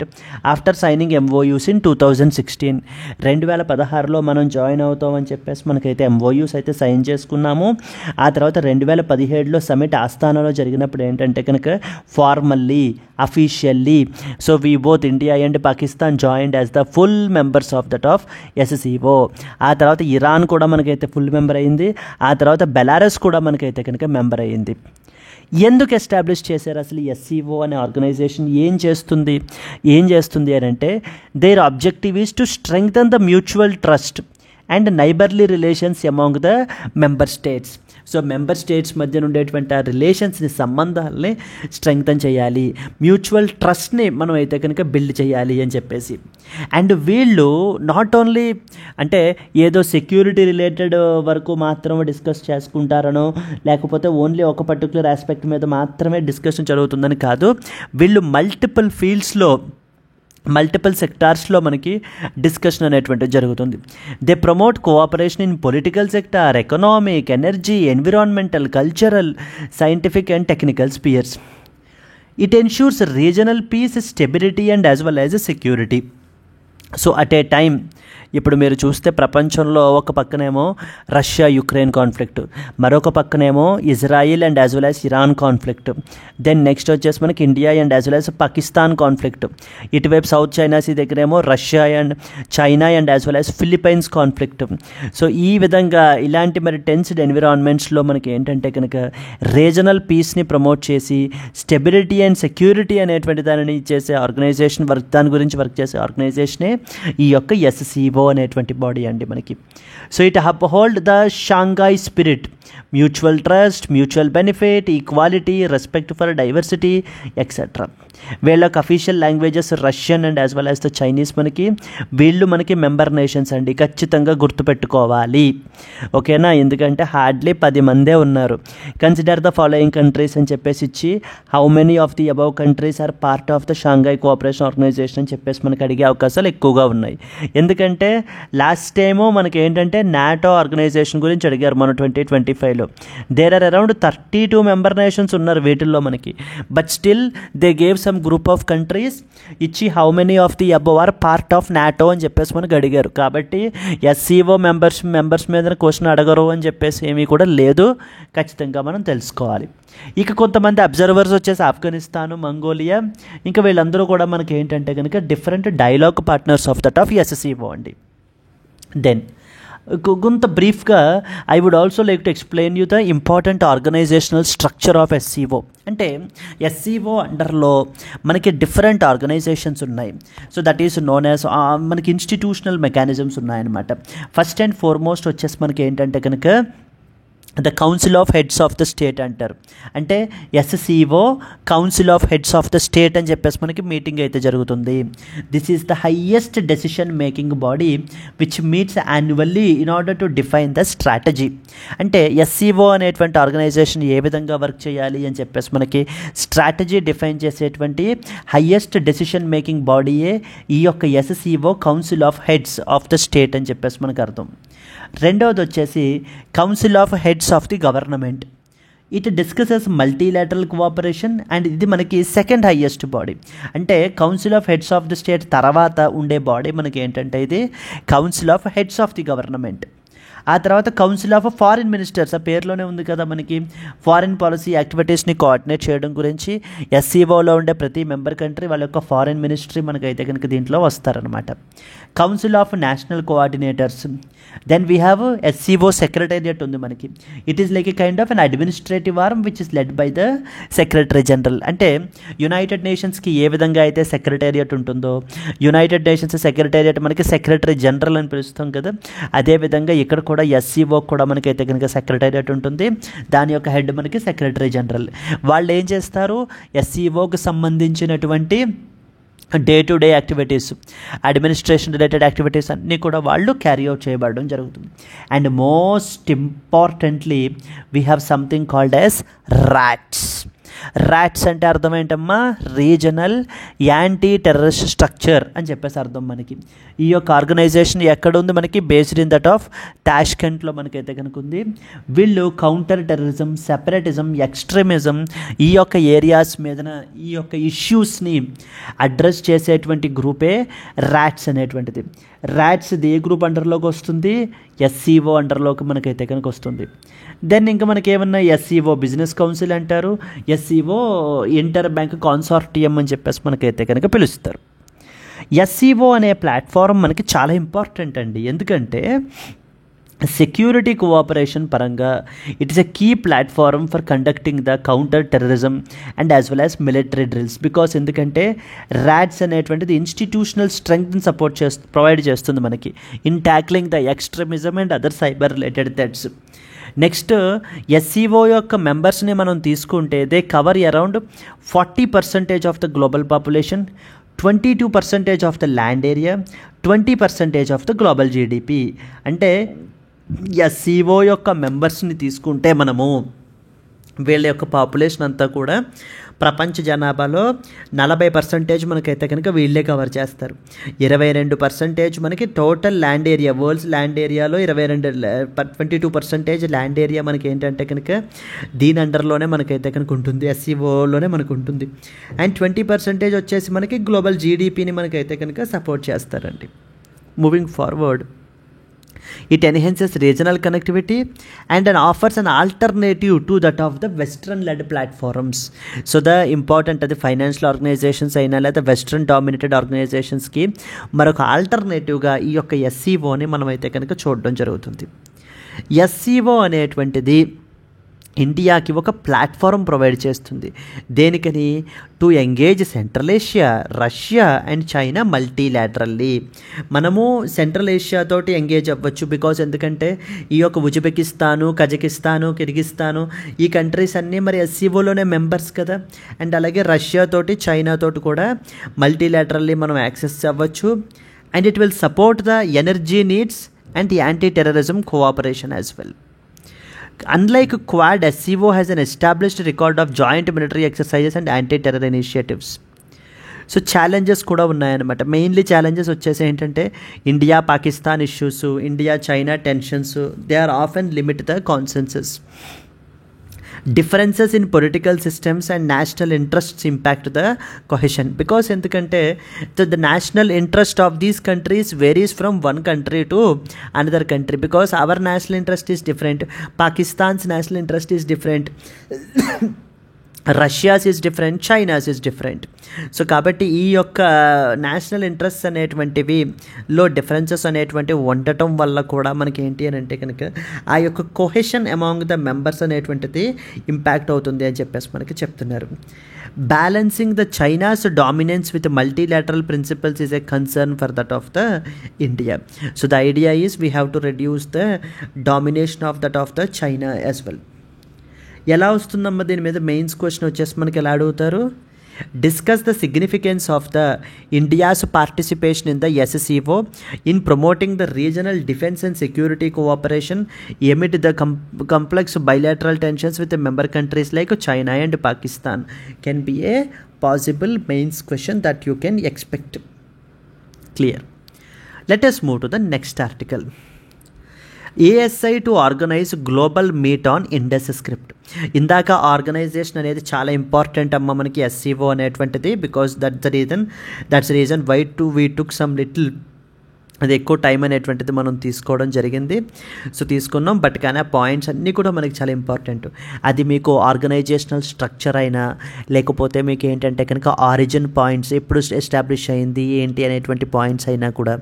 after signing MOUs in 2016. 2016లో మనం join అవుతామని చెప్పేసి మనకైతే MOUs అయితే sign చేసుకున్నాము. ఆ తర్వాత 2017లో సమిట్ ఆస్థానాలో జరిగినప్పుడు ఏంటంటే కనుక formally officially so we both India and Pakistan Pakistan joined as the full members of that of SCO. ఆ తర్వాత ఇరాన్ కూడా మనకైతే ఫుల్ మెంబర్ అయింది. ఆ తర్వాత బెలారస్ కూడా మనకైతే కనుక మెంబర్ అయింది. ఎందుకు ఎస్టాబ్లిష్ చేశారు అసలు ఎస్సీఓ అనే ఆర్గనైజేషన్? ఏం చేస్తుంది అని అంటే their objective is to strengthen the mutual trust and neighbourly relations among the member states. So member states మధ్య ఉండేటువంటి ఆ రిలేషన్స్ని, సంబంధాలని స్ట్రెంగ్తన్ చేయాలి, మ్యూచువల్ ట్రస్ట్ని మనం అయితే కనుక బిల్డ్ చేయాలి అని చెప్పేసి. అండ్ వీళ్ళు నాట్ ఓన్లీ అంటే ఏదో సెక్యూరిటీ రిలేటెడ్ వరకు మాత్రం డిస్కస్ చేసుకుంటారనో, లేకపోతే ఓన్లీ ఒక పర్టికులర్ ఆస్పెక్ట్ మీద మాత్రమే డిస్కషన్ జరుగుతుందని కాదు. వీళ్ళు మల్టిపుల్ సెక్టార్స్లో మనకి డిస్కషన్ అనేటువంటిది జరుగుతుంది. They promote cooperation in political sector, economic, energy, environmental, cultural, scientific and technical spheres. It ensures regional peace, stability and as well as security. So at a time ఇప్పుడు మీరు చూస్తే ప్రపంచంలో ఒక పక్కనేమో రష్యా యుక్రెయిన్ కాన్ఫ్లిక్ట్, మరొక పక్కనేమో Israel and as well as Iran conflict, then next వచ్చేసి మనకి India and as well as Pakistan conflict, ఇటువైపు సౌత్ చైనా సీ దగ్గరేమో Russia and China and as well as Philippines conflict. So ఈ విధంగా ఇలాంటి మరి టెన్స్డ్ ఎన్విరాన్మెంట్స్లో మనకి ఏంటంటే కనుక రీజనల్ పీస్ని ప్రమోట్ చేసి స్టెబిలిటీ అండ్ సెక్యూరిటీ అనేటువంటి దానిని చేసే ఆర్గనైజేషన్, దాని గురించి వర్క్ చేసే ఆర్గనైజేషనే ఈ యొక్క ఎస్సీఓ అనేటువంటి బాడీ అండి మనకి. So it uphold the Shanghai spirit, mutual trust, mutual benefit, equality, respect for diversity etcetera. వీళ్ళకి official languages Russian and as well as the Chinese. వీళ్ళు మనకి మెంబర్ నేషన్స్ అండి, ఖచ్చితంగా గుర్తుపెట్టుకోవాలి, ఓకేనా? ఎందుకంటే హార్డ్లీ 10 మందే ఉన్నారు. కన్సిడర్ ద ఫాలోయింగ్ కంట్రీస్ అని చెప్పేసి ఇచ్చి how many of the above countries are part of the Shanghai cooperation organisation అని చెప్పేసి మనకి అడిగే అవకాశాలు ఎక్కువగా ఉన్నాయి. ఎందుకంటే లాస్ట్ టైము మనకి ఏంటంటే నాటో ఆర్గనైజేషన్ గురించి అడిగారు మన 2025లో. There are around 32 member nations ఉన్నారు వీటిల్లో మనకి. But still they gave some group of countries ఇచ్చి how many of the above are part of NATO అని చెప్పేసి మనకు అడిగారు. కాబట్టి ఎస్సీఓ మెంబర్స్ మీద క్వశ్చన్ అడగరు అని చెప్పేసి ఏమీ కూడా లేదు, ఖచ్చితంగా మనం తెలుసుకోవాలి. ఇక కొంతమంది అబ్జర్వర్స్ వచ్చేసి ఆఫ్ఘనిస్తాను, మంగోలియా, ఇంకా వీళ్ళందరూ కూడా మనకి ఏంటంటే కనుక different dialogue partners of that of SCO అండి. దెన్ కొంత బ్రీఫ్గా I would also like to explain you the important organizational structure of SCO. అంటే ఎస్సీఓ అండర్లో మనకి డిఫరెంట్ ఆర్గనైజేషన్స్ ఉన్నాయి. So that is known as మనకి ఇన్స్టిట్యూషనల్ మెకానిజమ్స్ ఉన్నాయన్నమాట. First and foremost వచ్చేసి మనకి ఏంటంటే కనుక the council of heads of the state అంటారు. అంటే SCO council of heads of the state అని చెప్పేసి మనకి మీటింగ్ అయితే జరుగుతుంది. This is the highest decision making body which meets annually in order to define the strategy. అంటే SCO అనేటువంటి organization ఏ విధంగా వర్క్ చేయాలి అని చెప్పేసి మనకి స్ట్రాటజీ డిఫైన్ చేసేటువంటి హైయెస్ట్ డెసిషన్ మేకింగ్ బాడీయే ఈ యొక్క SCO council of heads of the state అని చెప్పేసి మనకు అర్థం. రెండవది వచ్చేసి council of heads of the government. It discusses multilateral cooperation and ఇది మనకి సెకండ్ హైయెస్ట్ బాడీ. అంటే council of heads of the state తర్వాత ఉండే బాడీ మనకి ఏంటంటే ఇది council of heads of the government. ఆ తర్వాత కౌన్సిల్ ఆఫ్ ఫారిన్ మినిస్టర్స్, ఆ పేరులోనే ఉంది కదా మనకి, ఫారిన్ పాలసీ యాక్టివిటీస్ని కోఆర్డినేట్ చేయడం గురించి ఎస్సీఓలో ఉండే ప్రతి మెంబర్ కంట్రీ వాళ్ళ యొక్క ఫారిన్ మినిస్ట్రీ మనకైతే కనుక దీంట్లో వస్తారనమాట. Council of national coordinators. Then we have SCO secretariat ఉంది మనకి. It is like a kind of an administrative arm which is led by the secretary general. అంటే యునైటెడ్ నేషన్స్కి ఏ విధంగా అయితే సెక్రటేరియట్ ఉంటుందో, యునైటెడ్ నేషన్స్ సెక్రటేరియట్ మనకి సెక్రటరీ జనరల్ అని పిలుస్తాం కదా, అదేవిధంగా ఇక్కడ కూడా ఎస్సీఓ కూడా మనకైతే కనుక సెక్రటేరియట్ ఉంటుంది. దాని యొక్క హెడ్ మనకి సెక్రటరీ జనరల్. వాళ్ళు ఏం చేస్తారు, ఎస్సీఓకి సంబంధించినటువంటి day to day activities, administration related activities అన్నీ కూడా వాళ్ళు క్యారీ అవుట్ చేయబడడం జరుగుతుంది. And most importantly we have something called as rats. Rats అంటే అర్థం ఏంటమ్మా, రీజనల్ యాంటీ టెర్రరిస్ట్ స్ట్రక్చర్ అని చెప్పేసి అర్థం మనకి. ఈ యొక్క ఆర్గనైజేషన్ ఎక్కడ ఉంది మనకి, బేస్డ్ ఇన్ దట్ ఆఫ్ టాష్కెంట్లో మనకైతే కనుక ఉంది. వీళ్ళు కౌంటర్ టెర్రరిజం, సెపరేటిజం, ఎక్స్ట్రీమిజం ఈ యొక్క ఏరియాస్ మీద ఈ యొక్క ఇష్యూస్ని అడ్రస్ చేసేటువంటి గ్రూపే ర్యాట్స్ అనేటువంటిది. ర్యాట్స్ ఏ గ్రూప్ అండర్లోకి వస్తుంది, ఎస్సీఓ అండర్లోకి మనకైతే కనుక వస్తుంది. దెన్ ఇంకా మనకి ఏమన్నా ఎస్సీఓ బిజినెస్ కౌన్సిల్ అంటారు, ఎస్సీఓ ఇంటర్ బ్యాంక్ కాన్సార్టియం అని చెప్పేసి మనకైతే కనుక పిలుస్తారు. ఎస్సీఓ అనే ప్లాట్ఫారం మనకి చాలా ఇంపార్టెంట్ అండి. ఎందుకంటే సెక్యూరిటీ కోఆపరేషన్ పరంగా it is a key platform for conducting the counter terrorism and as well as military drills. Because ఎందుకంటే ర్యాడ్స్ అనేటువంటిది ఇన్స్టిట్యూషనల్ స్ట్రెంగ్త్ని ప్రొవైడ్ చేస్తుంది మనకి in tackling the extremism and other cyber related threats. Next SCO యొక్క మెంబర్స్ని మనం తీసుకుంటే they cover around 40% of the global population, 22% of the land area, 20% of the global GDP. అంటే ఎస్సీఓ యొక్క మెంబర్స్ని తీసుకుంటే మనము వీళ్ళ యొక్క పాపులేషన్ అంతా కూడా ప్రపంచ జనాభాలో 40% మనకైతే కనుక వీళ్ళే కవర్ చేస్తారు. 22% మనకి total land area, world's land ఏరియాలో 22% ల్యాండ్ ఏరియా మనకి ఏంటంటే కనుక దీని అండర్లోనే మనకైతే కనుక ఉంటుంది, ఎస్సీఓలోనే మనకు ఉంటుంది. అండ్ 20% వచ్చేసి మనకి గ్లోబల్ జీడిపిని మనకైతే కనుక సపోర్ట్ చేస్తారండి. Moving forward, it enhances regional connectivity and offers an alternative to that of the western led platforms. So the important the financial organizations అయినా లేదా వెస్ట్రన్ డామినేటెడ్ ఆర్గనైజేషన్స్కి మరొక ఆల్టర్నేటివ్గా ఈ యొక్క ఎస్సీఓని మనమైతే కనుక చూడడం జరుగుతుంది. ఎస్సీఓ అనేటువంటిది ఇండియాకి ఒక ప్లాట్ఫారం ప్రొవైడ్ చేస్తుంది. దేనికని? To engage Central Asia, Russia and China multilaterally. మనము సెంట్రల్ ఏషియా తోటి ఎంగేజ్ అవ్వచ్చు. బికాజ్ ఎందుకంటే ఈ యొక్క ఉజ్బెకిస్తాను, కజకిస్తాను, కిర్గిస్తాను ఈ కంట్రీస్ అన్నీ మరి ఎస్సీఓలోనే మెంబర్స్ కదా. అండ్ అలాగే రష్యా తోటి, చైనా తోటి కూడా మల్టీలాటరల్లీ మనం యాక్సెస్ అవ్వచ్చు. And it will support the energy needs and anti terrorism cooperation as well. Unlike Quad, SCO has an established record of joint military exercises and anti-terror initiatives. So challenges కూడా ఉన్నాయన్నమాట. Mainly challenges వచ్చేసి ఏంటంటే India Pakistan issues, India China tensions, they are often limit the consensus. differences in political systems and national interests impact the cohesion. Because ఎందుకంటే the national interest of these countries varies from one country to another country, because our national interest is different, Pakistan's national interest is different, Russia's is different, China's is different. So కాబట్టి ఈ యొక్క national interest అనేటువంటివి లో differences అనేటువంటివి ఉండటం వల్ల కూడా మనకి ఏంటి అని అంటే కనుక ఆ యొక్క కొహెషన్ అమాంగ్ ద మెంబర్స్ అనేటువంటిది ఇంపాక్ట్ అవుతుంది అని చెప్పేసి మనకి చెప్తున్నారు. Balancing the China's dominance with multilateral principles is a concern for that of the India. So the idea is we have to reduce the domination of that of the China as well. ఎలా వస్తుందమ్మా దీని మీద mains question వచ్చేసి మనకి ఎలా అడుగుతారు? Discuss the significance of the India's participation in the SCO in promoting the regional defence and security cooperation emit the complex bilateral tensions with member countries like China and Pakistan can be a possible mains question that you can expect. Clear. Let us move to the next article. ASI to organize global meet on Indus script. ఇందాక organization అనేది చాలా important అమ్మ మనకి SCO అనేటువంటిది, because that's reason why we took some little అది ఎక్కువ time అనేటువంటిది మనం తీసుకోవడం జరిగింది. సో తీసుకున్నాం, బట్ కానీ ఆ పాయింట్స్ అన్నీ కూడా మనకి చాలా ఇంపార్టెంట్. అది మీకు ఆర్గనైజేషనల్ స్ట్రక్చర్ అయినా లేకపోతే మీకు ఏంటంటే కనుక ఆరిజిన్ పాయింట్స్ ఎప్పుడు ఎస్టాబ్లిష్ అయింది ఏంటి అనేటువంటి పాయింట్స్ అయినా కూడా.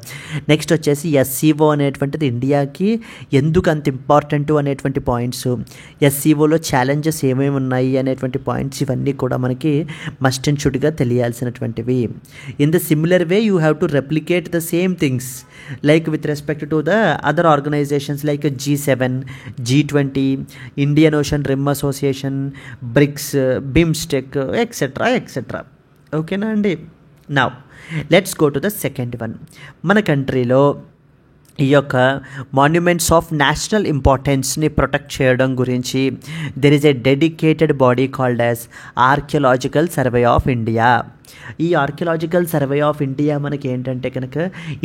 నెక్స్ట్ వచ్చేసి ఎస్సీఓ అనేటువంటిది ఇండియాకి ఎందుకు అంత ఇంపార్టెంట్ అనేటువంటి పాయింట్స్, ఎస్సీఓలో ఛాలెంజెస్ ఏమేమి ఉన్నాయి అనేటువంటి పాయింట్స్, ఇవన్నీ కూడా మనకి మస్ట్ అండ్ షుడ్గా తెలియాల్సినటువంటివి. In the similar way you have to replicate the same things like with respect to the other organizations like G7, G20, Indian Ocean Rim Association, BRICS, BIMSTEC, etc. Okay na andi. Now let's go to the second one. మన కంట్రీలో ఈ యొక్క monuments of national ఇంపార్టెన్స్ని protect చేయడం గురించి there is a dedicated body called as archaeological survey of India. ఈ archaeological survey of India మనకి ఏంటంటే కనుక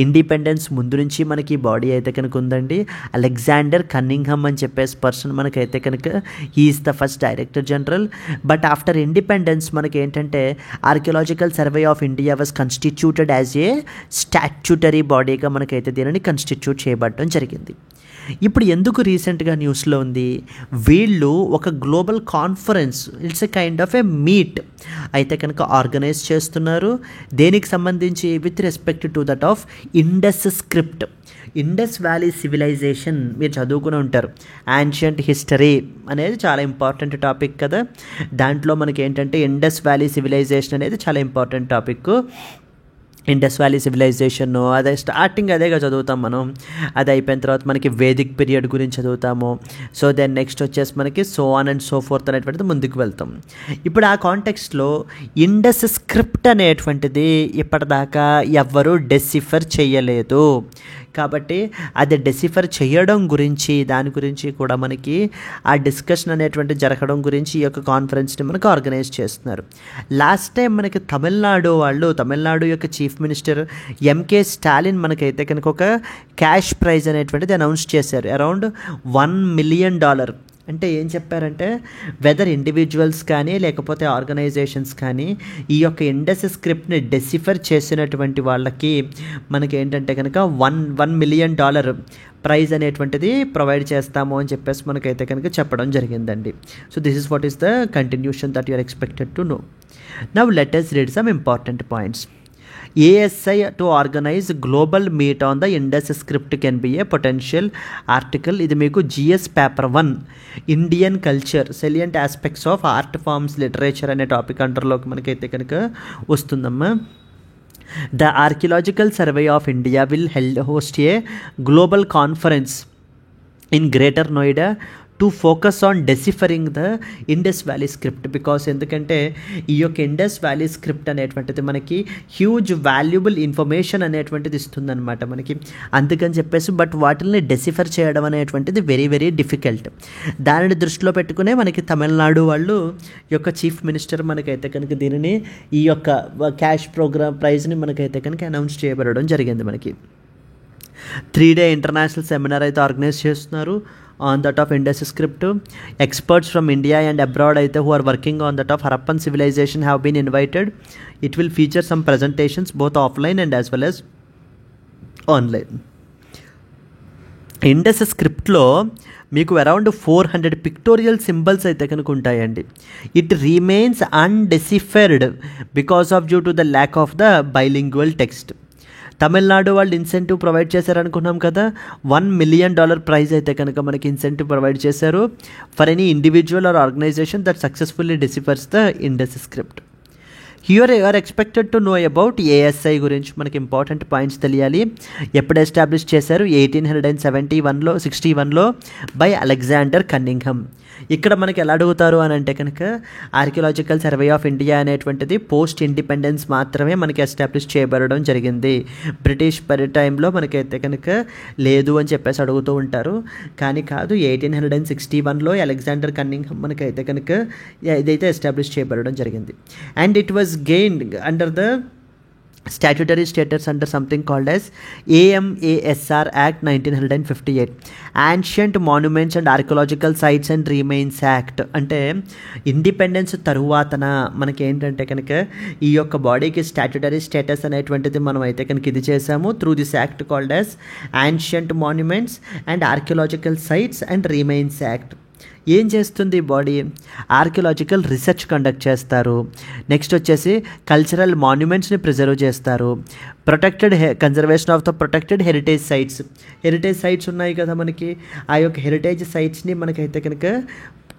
ఇండిపెండెన్స్ ముందు నుంచి మనకి ఈ బాడీ అయితే కనుక ఉందండి. అలెగ్జాండర్ కన్నింగ్హమ్ అని చెప్పేసి పర్సన్ మనకైతే కనుక he is the first director general. But after independence మనకి ఏంటంటే Archaeological survey of India was constituted as a statutory బాడీగా మనకైతే దీనిని కన్స్టిట్యూట్ చేయబడడం జరిగింది. ఇప్పుడు ఎందుకు రీసెంట్గా న్యూస్లో ఉంది, వీళ్ళు ఒక global conference, it's a kind of a meet అయితే కనుక ఆర్గనైజ్ చేస్తున్నారు. దేనికి సంబంధించి? With respect to that of Indus script. Indus valley civilization మీరు చదువుకుని ఉంటారు. యాన్షియంట్ హిస్టరీ అనేది చాలా ఇంపార్టెంట్ టాపిక్ కదా. దాంట్లో మనకి ఏంటంటే ఇండస్ వ్యాలీ సివిలైజేషన్ అనేది చాలా important topic. Indus valley civilization అదే స్టార్టింగ్ అదేగా చదువుతాం మనం. అది అయిపోయిన తర్వాత మనకి వేదిక్ పీరియడ్ గురించి చదువుతాము. సో దెన్ నెక్స్ట్ వచ్చేసి మనకి so on and so fourth అనేటువంటిది ముందుకు వెళ్తాం. ఇప్పుడు ఆ కాంటెక్స్ట్లో ఇండస్ స్క్రిప్ట్ అనేటువంటిది ఇప్పటిదాకా ఎవ్వరూ డెసిఫర్ చేయలేదు. కాబట్టి అది డెసిఫర్ చేయడం గురించి, దాని గురించి కూడా మనకి ఆ డిస్కషన్ అనేటువంటి జరగడం గురించి ఈ యొక్క కాన్ఫరెన్స్ని మనకు ఆర్గనైజ్ చేస్తున్నారు. లాస్ట్ టైం మనకి తమిళనాడు యొక్క చీఫ్ మినిస్టర్ ఎంకే స్టాలిన్ మనకైతే కనుక ఒక క్యాష్ ప్రైజ్ అనేటువంటిది అనౌన్స్ చేశారు. Around $1 million. అంటే ఏం చెప్పారంటే వెదర్ ఇండివిజువల్స్ కానీ లేకపోతే ఆర్గనైజేషన్స్ కానీ ఈ యొక్క ఇండస్ స్క్రిప్ట్ని డెసిఫర్ చేసినటువంటి వాళ్ళకి మనకి ఏంటంటే కనుక $1 million ప్రైజ్ అనేటువంటిది ప్రొవైడ్ చేస్తాము అని చెప్పేసి మనకైతే కనుక చెప్పడం జరిగిందండి. So this is what is the continuation that you are expected to know. Now let us read some important points. ASI to organize global meet on the Indus script can be a potential article. ఇది మీకు GS paper 1 Indian culture salient aspects of art forms literature అనే topic అంటర్లోకి మనకైతే కనుక వస్తుందమ్మా. The Archaeological Survey of India will host a global conference in Greater Noida to focus on deciphering the Indus valley script. Because ఎందుకంటే ఈ యొక్క Indus valley script అనేటువంటిది మనకి హ్యూజ్ వాల్యుబుల్ ఇన్ఫర్మేషన్ అనేటువంటిది ఇస్తుందన్నమాట మనకి. అందుకని చెప్పేసి బట్ వాటిని డెసిఫర్ చేయడం అనేటువంటిది వెరీ వెరీ డిఫికల్ట్. దానిని దృష్టిలో పెట్టుకునే మనకి తమిళనాడు వాళ్ళు యొక్క చీఫ్ మినిస్టర్ మనకైతే కనుక దీనిని ఈ యొక్క క్యాష్ ప్రైజ్ని మనకైతే కనుక అనౌన్స్ చేయబడడం జరిగింది. మనకి 3 day ఇంటర్నేషనల్ సెమినార్ అయితే ఆర్గనైజ్ చేస్తున్నారు on that of Indus script. Experts from India and abroad అయితే who are working on that of Harappan civilization have been invited. It will feature some presentations both offline and as well as online. Indus స్క్రిప్ట్లో మీకు around 400 pictorial symbols అయితే కనుక ఉంటాయండి. It remains undeciphered because of due to the lack of the bilingual text. Tamil Nadu వాళ్ళు incentive provide చేశారనుకున్నాం కదా, $1 million praise అయితే కనుక మనకి ఇన్సెంటివ్ ప్రొవైడ్ చేశారు for any individual or organization that successfully deciphers the Indus script. Here you are expected to know about ASI గురించి మనకి important points తెలియాలి. ఎప్పుడు ఎస్టాబ్లిష్ చేశారు? 1861లో బై అలెగ్జాండర్ కన్నింగ్హమ్. ఇక్కడ మనకి ఎలా అడుగుతారు అని అంటే కనుక ఆర్కియలాజికల్ సర్వే ఆఫ్ ఇండియా అనేటువంటిది పోస్ట్ ఇండిపెండెన్స్ మాత్రమే మనకి ఎస్టాబ్లిష్ చేయబడడం జరిగింది. బ్రిటిష్ టైంలో మనకైతే కనుక లేదు అని చెప్పేసి అడుగుతూ ఉంటారు. కానీ కాదు, 1861లో అలెగ్జాండర్ కన్నింగ్హమ్ మనకైతే కనుక ఇదైతే ఎస్టాబ్లిష్ చేయబడడం జరిగింది. And it was gained under the statutory status under something called as AMASR act 1958. Ancient monuments and archaeological sites and remains act. అంటే ఇండిపెండెన్స్ తరువాతన మనకి ఏంటంటే కనుక ఈ యొక్క బాడీకి స్టాట్యుటరీ స్టేటస్ అనేటువంటిది మనం అయితే కనుక ఇది చేసాము through this act called as ancient monuments and archaeological sites and remains act. ఏం చేస్తుంది బాడీ? ఆర్కియలాజికల్ రీసెర్చ్ కండక్ట్ చేస్తారు. నెక్స్ట్ వచ్చేసి కల్చరల్ మాన్యుమెంట్స్ని ప్రిజర్వ్ చేస్తారు. Conservation of the protected heritage sites ఉన్నాయి కదా మనకి, ఆ యొక్క హెరిటేజ్ సైట్స్ని మనకైతే కనుక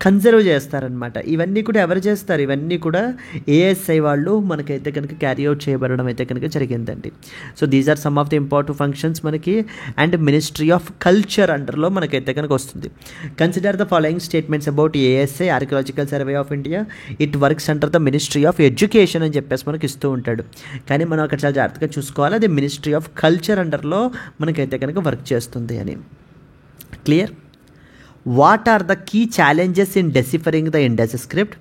కన్జర్వ్ చేస్తారనమాట. ఇవన్నీ కూడా ఎవరు చేస్తారు? ఇవన్నీ కూడా ఏఎస్ఐ వాళ్ళు మనకైతే కనుక క్యారీ అవుట్ చేయబడడం అయితే కనుక జరిగిందండి. So these are some of the important functions మనకి. అండ్ మినిస్ట్రీ ఆఫ్ కల్చర్ అండర్లో మనకైతే కనుక వస్తుంది. Consider the following statements about ASI archaeological survey of India. It works under the ministry of education అని చెప్పేసి మనకి ఇస్తూ ఉంటాడు. కానీ మనం అక్కడ చాలా జాగ్రత్తగా చూసుకోవాలి, అది మినిస్ట్రీ ఆఫ్ కల్చర్ అండర్లో మనకైతే కనుక వర్క్ చేస్తుంది అని. Clear? What are the key challenges in deciphering the Indus script,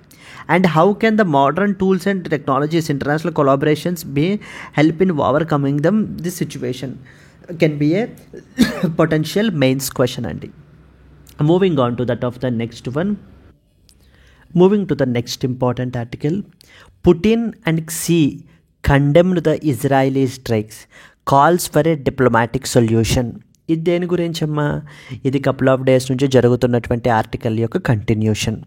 and how can the modern tools and technologies, international collaborations be help in overcoming them? This situation can be a potential mains question. And moving on to that of the next one, moving to the next important article. Putin and Xi condemned the Israeli strikes, calls for a diplomatic solution. ఇది దేని గురించమ్మా? ఇది couple of days నుంచి జరుగుతున్నటువంటి article యొక్క continuation.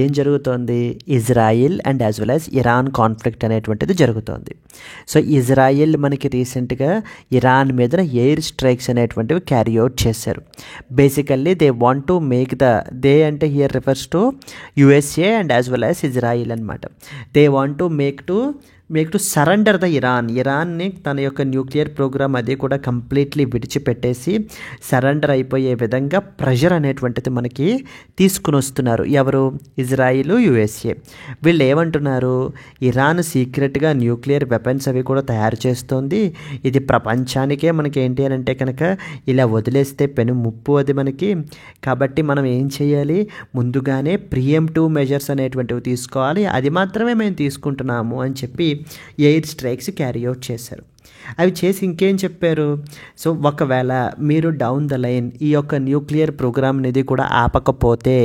ఏం జరుగుతోంది? Israel and as well as Iran conflict అనేటువంటిది జరుగుతోంది. సో ఇజ్రాయిల్ మనకి రీసెంట్గా ఇరాన్ మీద ఎయిర్ స్ట్రైక్స్ అనేటువంటివి క్యారీ అవుట్ చేశారు. Basically they want to make they అంటే here refers to USA and as well as Israel అనమాట. They want to make to surrender the ఇరాన్ని తన యొక్క న్యూక్లియర్ ప్రోగ్రామ్ అది కూడా కంప్లీట్లీ విడిచిపెట్టేసి సరెండర్ అయిపోయే విధంగా ప్రెషర్ అనేటువంటిది మనకి తీసుకుని వస్తున్నారు. ఎవరు? Israel, USA. వీళ్ళు ఏమంటున్నారు? ఇరాన్ సీక్రెట్గా న్యూక్లియర్ వెపన్స్ అవి కూడా తయారు చేస్తోంది. ఇది ప్రపంచానికే మనకి ఏంటి అని అంటే కనుక ఇలా వదిలేస్తే పెను ముప్పు అది మనకి. కాబట్టి మనం ఏం చేయాలి? ముందుగానే ప్రియంప్టివ్ మెజర్స్ అనేటువంటివి తీసుకోవాలి. అది మాత్రమే మేము తీసుకుంటున్నాము అని చెప్పి ఎయిర్ స్ట్రైక్స్ క్యారీ అవుట్ చేశారు. అవి చేసి ఇంకేం చెప్పారు? సో ఒకవేళ మీరు డౌన్ ద లైన్ ఈ యొక్క న్యూక్లియర్ ప్రోగ్రామ్ అనేది కూడా ఆపకపోతే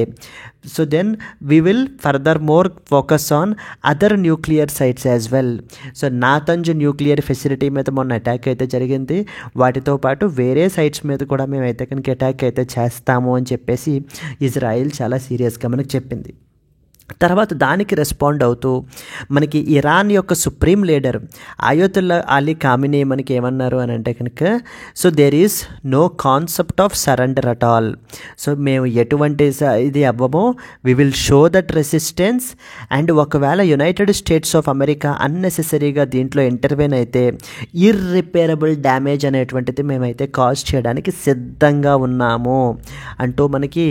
so then we will further more focus on other nuclear sites as well. So Natanz nuclear facility మీద మొన్న అటాక్ అయితే జరిగింది. వాటితో పాటు వేరే సైట్స్ మీద కూడా మేమైతే కనుక అటాక్ అయితే చేస్తాము అని చెప్పేసి ఇజ్రాయిల్ చాలా సీరియస్గా మనకు చెప్పింది. తర్వాత దానికి రెస్పాండ్ అవుతూ మనకి ఇరాన్ యొక్క supreme leader Ayatollah Ali Khamenei మనకి ఏమన్నారు అని అంటే కనుక so there is no concept of surrender at all. So మేము ఎటువంటి ఇది అవ్వమో we will show that resistance and ఒకవేళ యునైటెడ్ స్టేట్స్ ఆఫ్ అమెరికా అన్నెసెసరీగా దీంట్లో ఇంటర్వెన్ అయితే ఇర్రిపేరబుల్ డ్యామేజ్ అనేటువంటిది మేమైతే కాజ్ చేయడానికి సిద్ధంగా ఉన్నాము అంటూ మనకి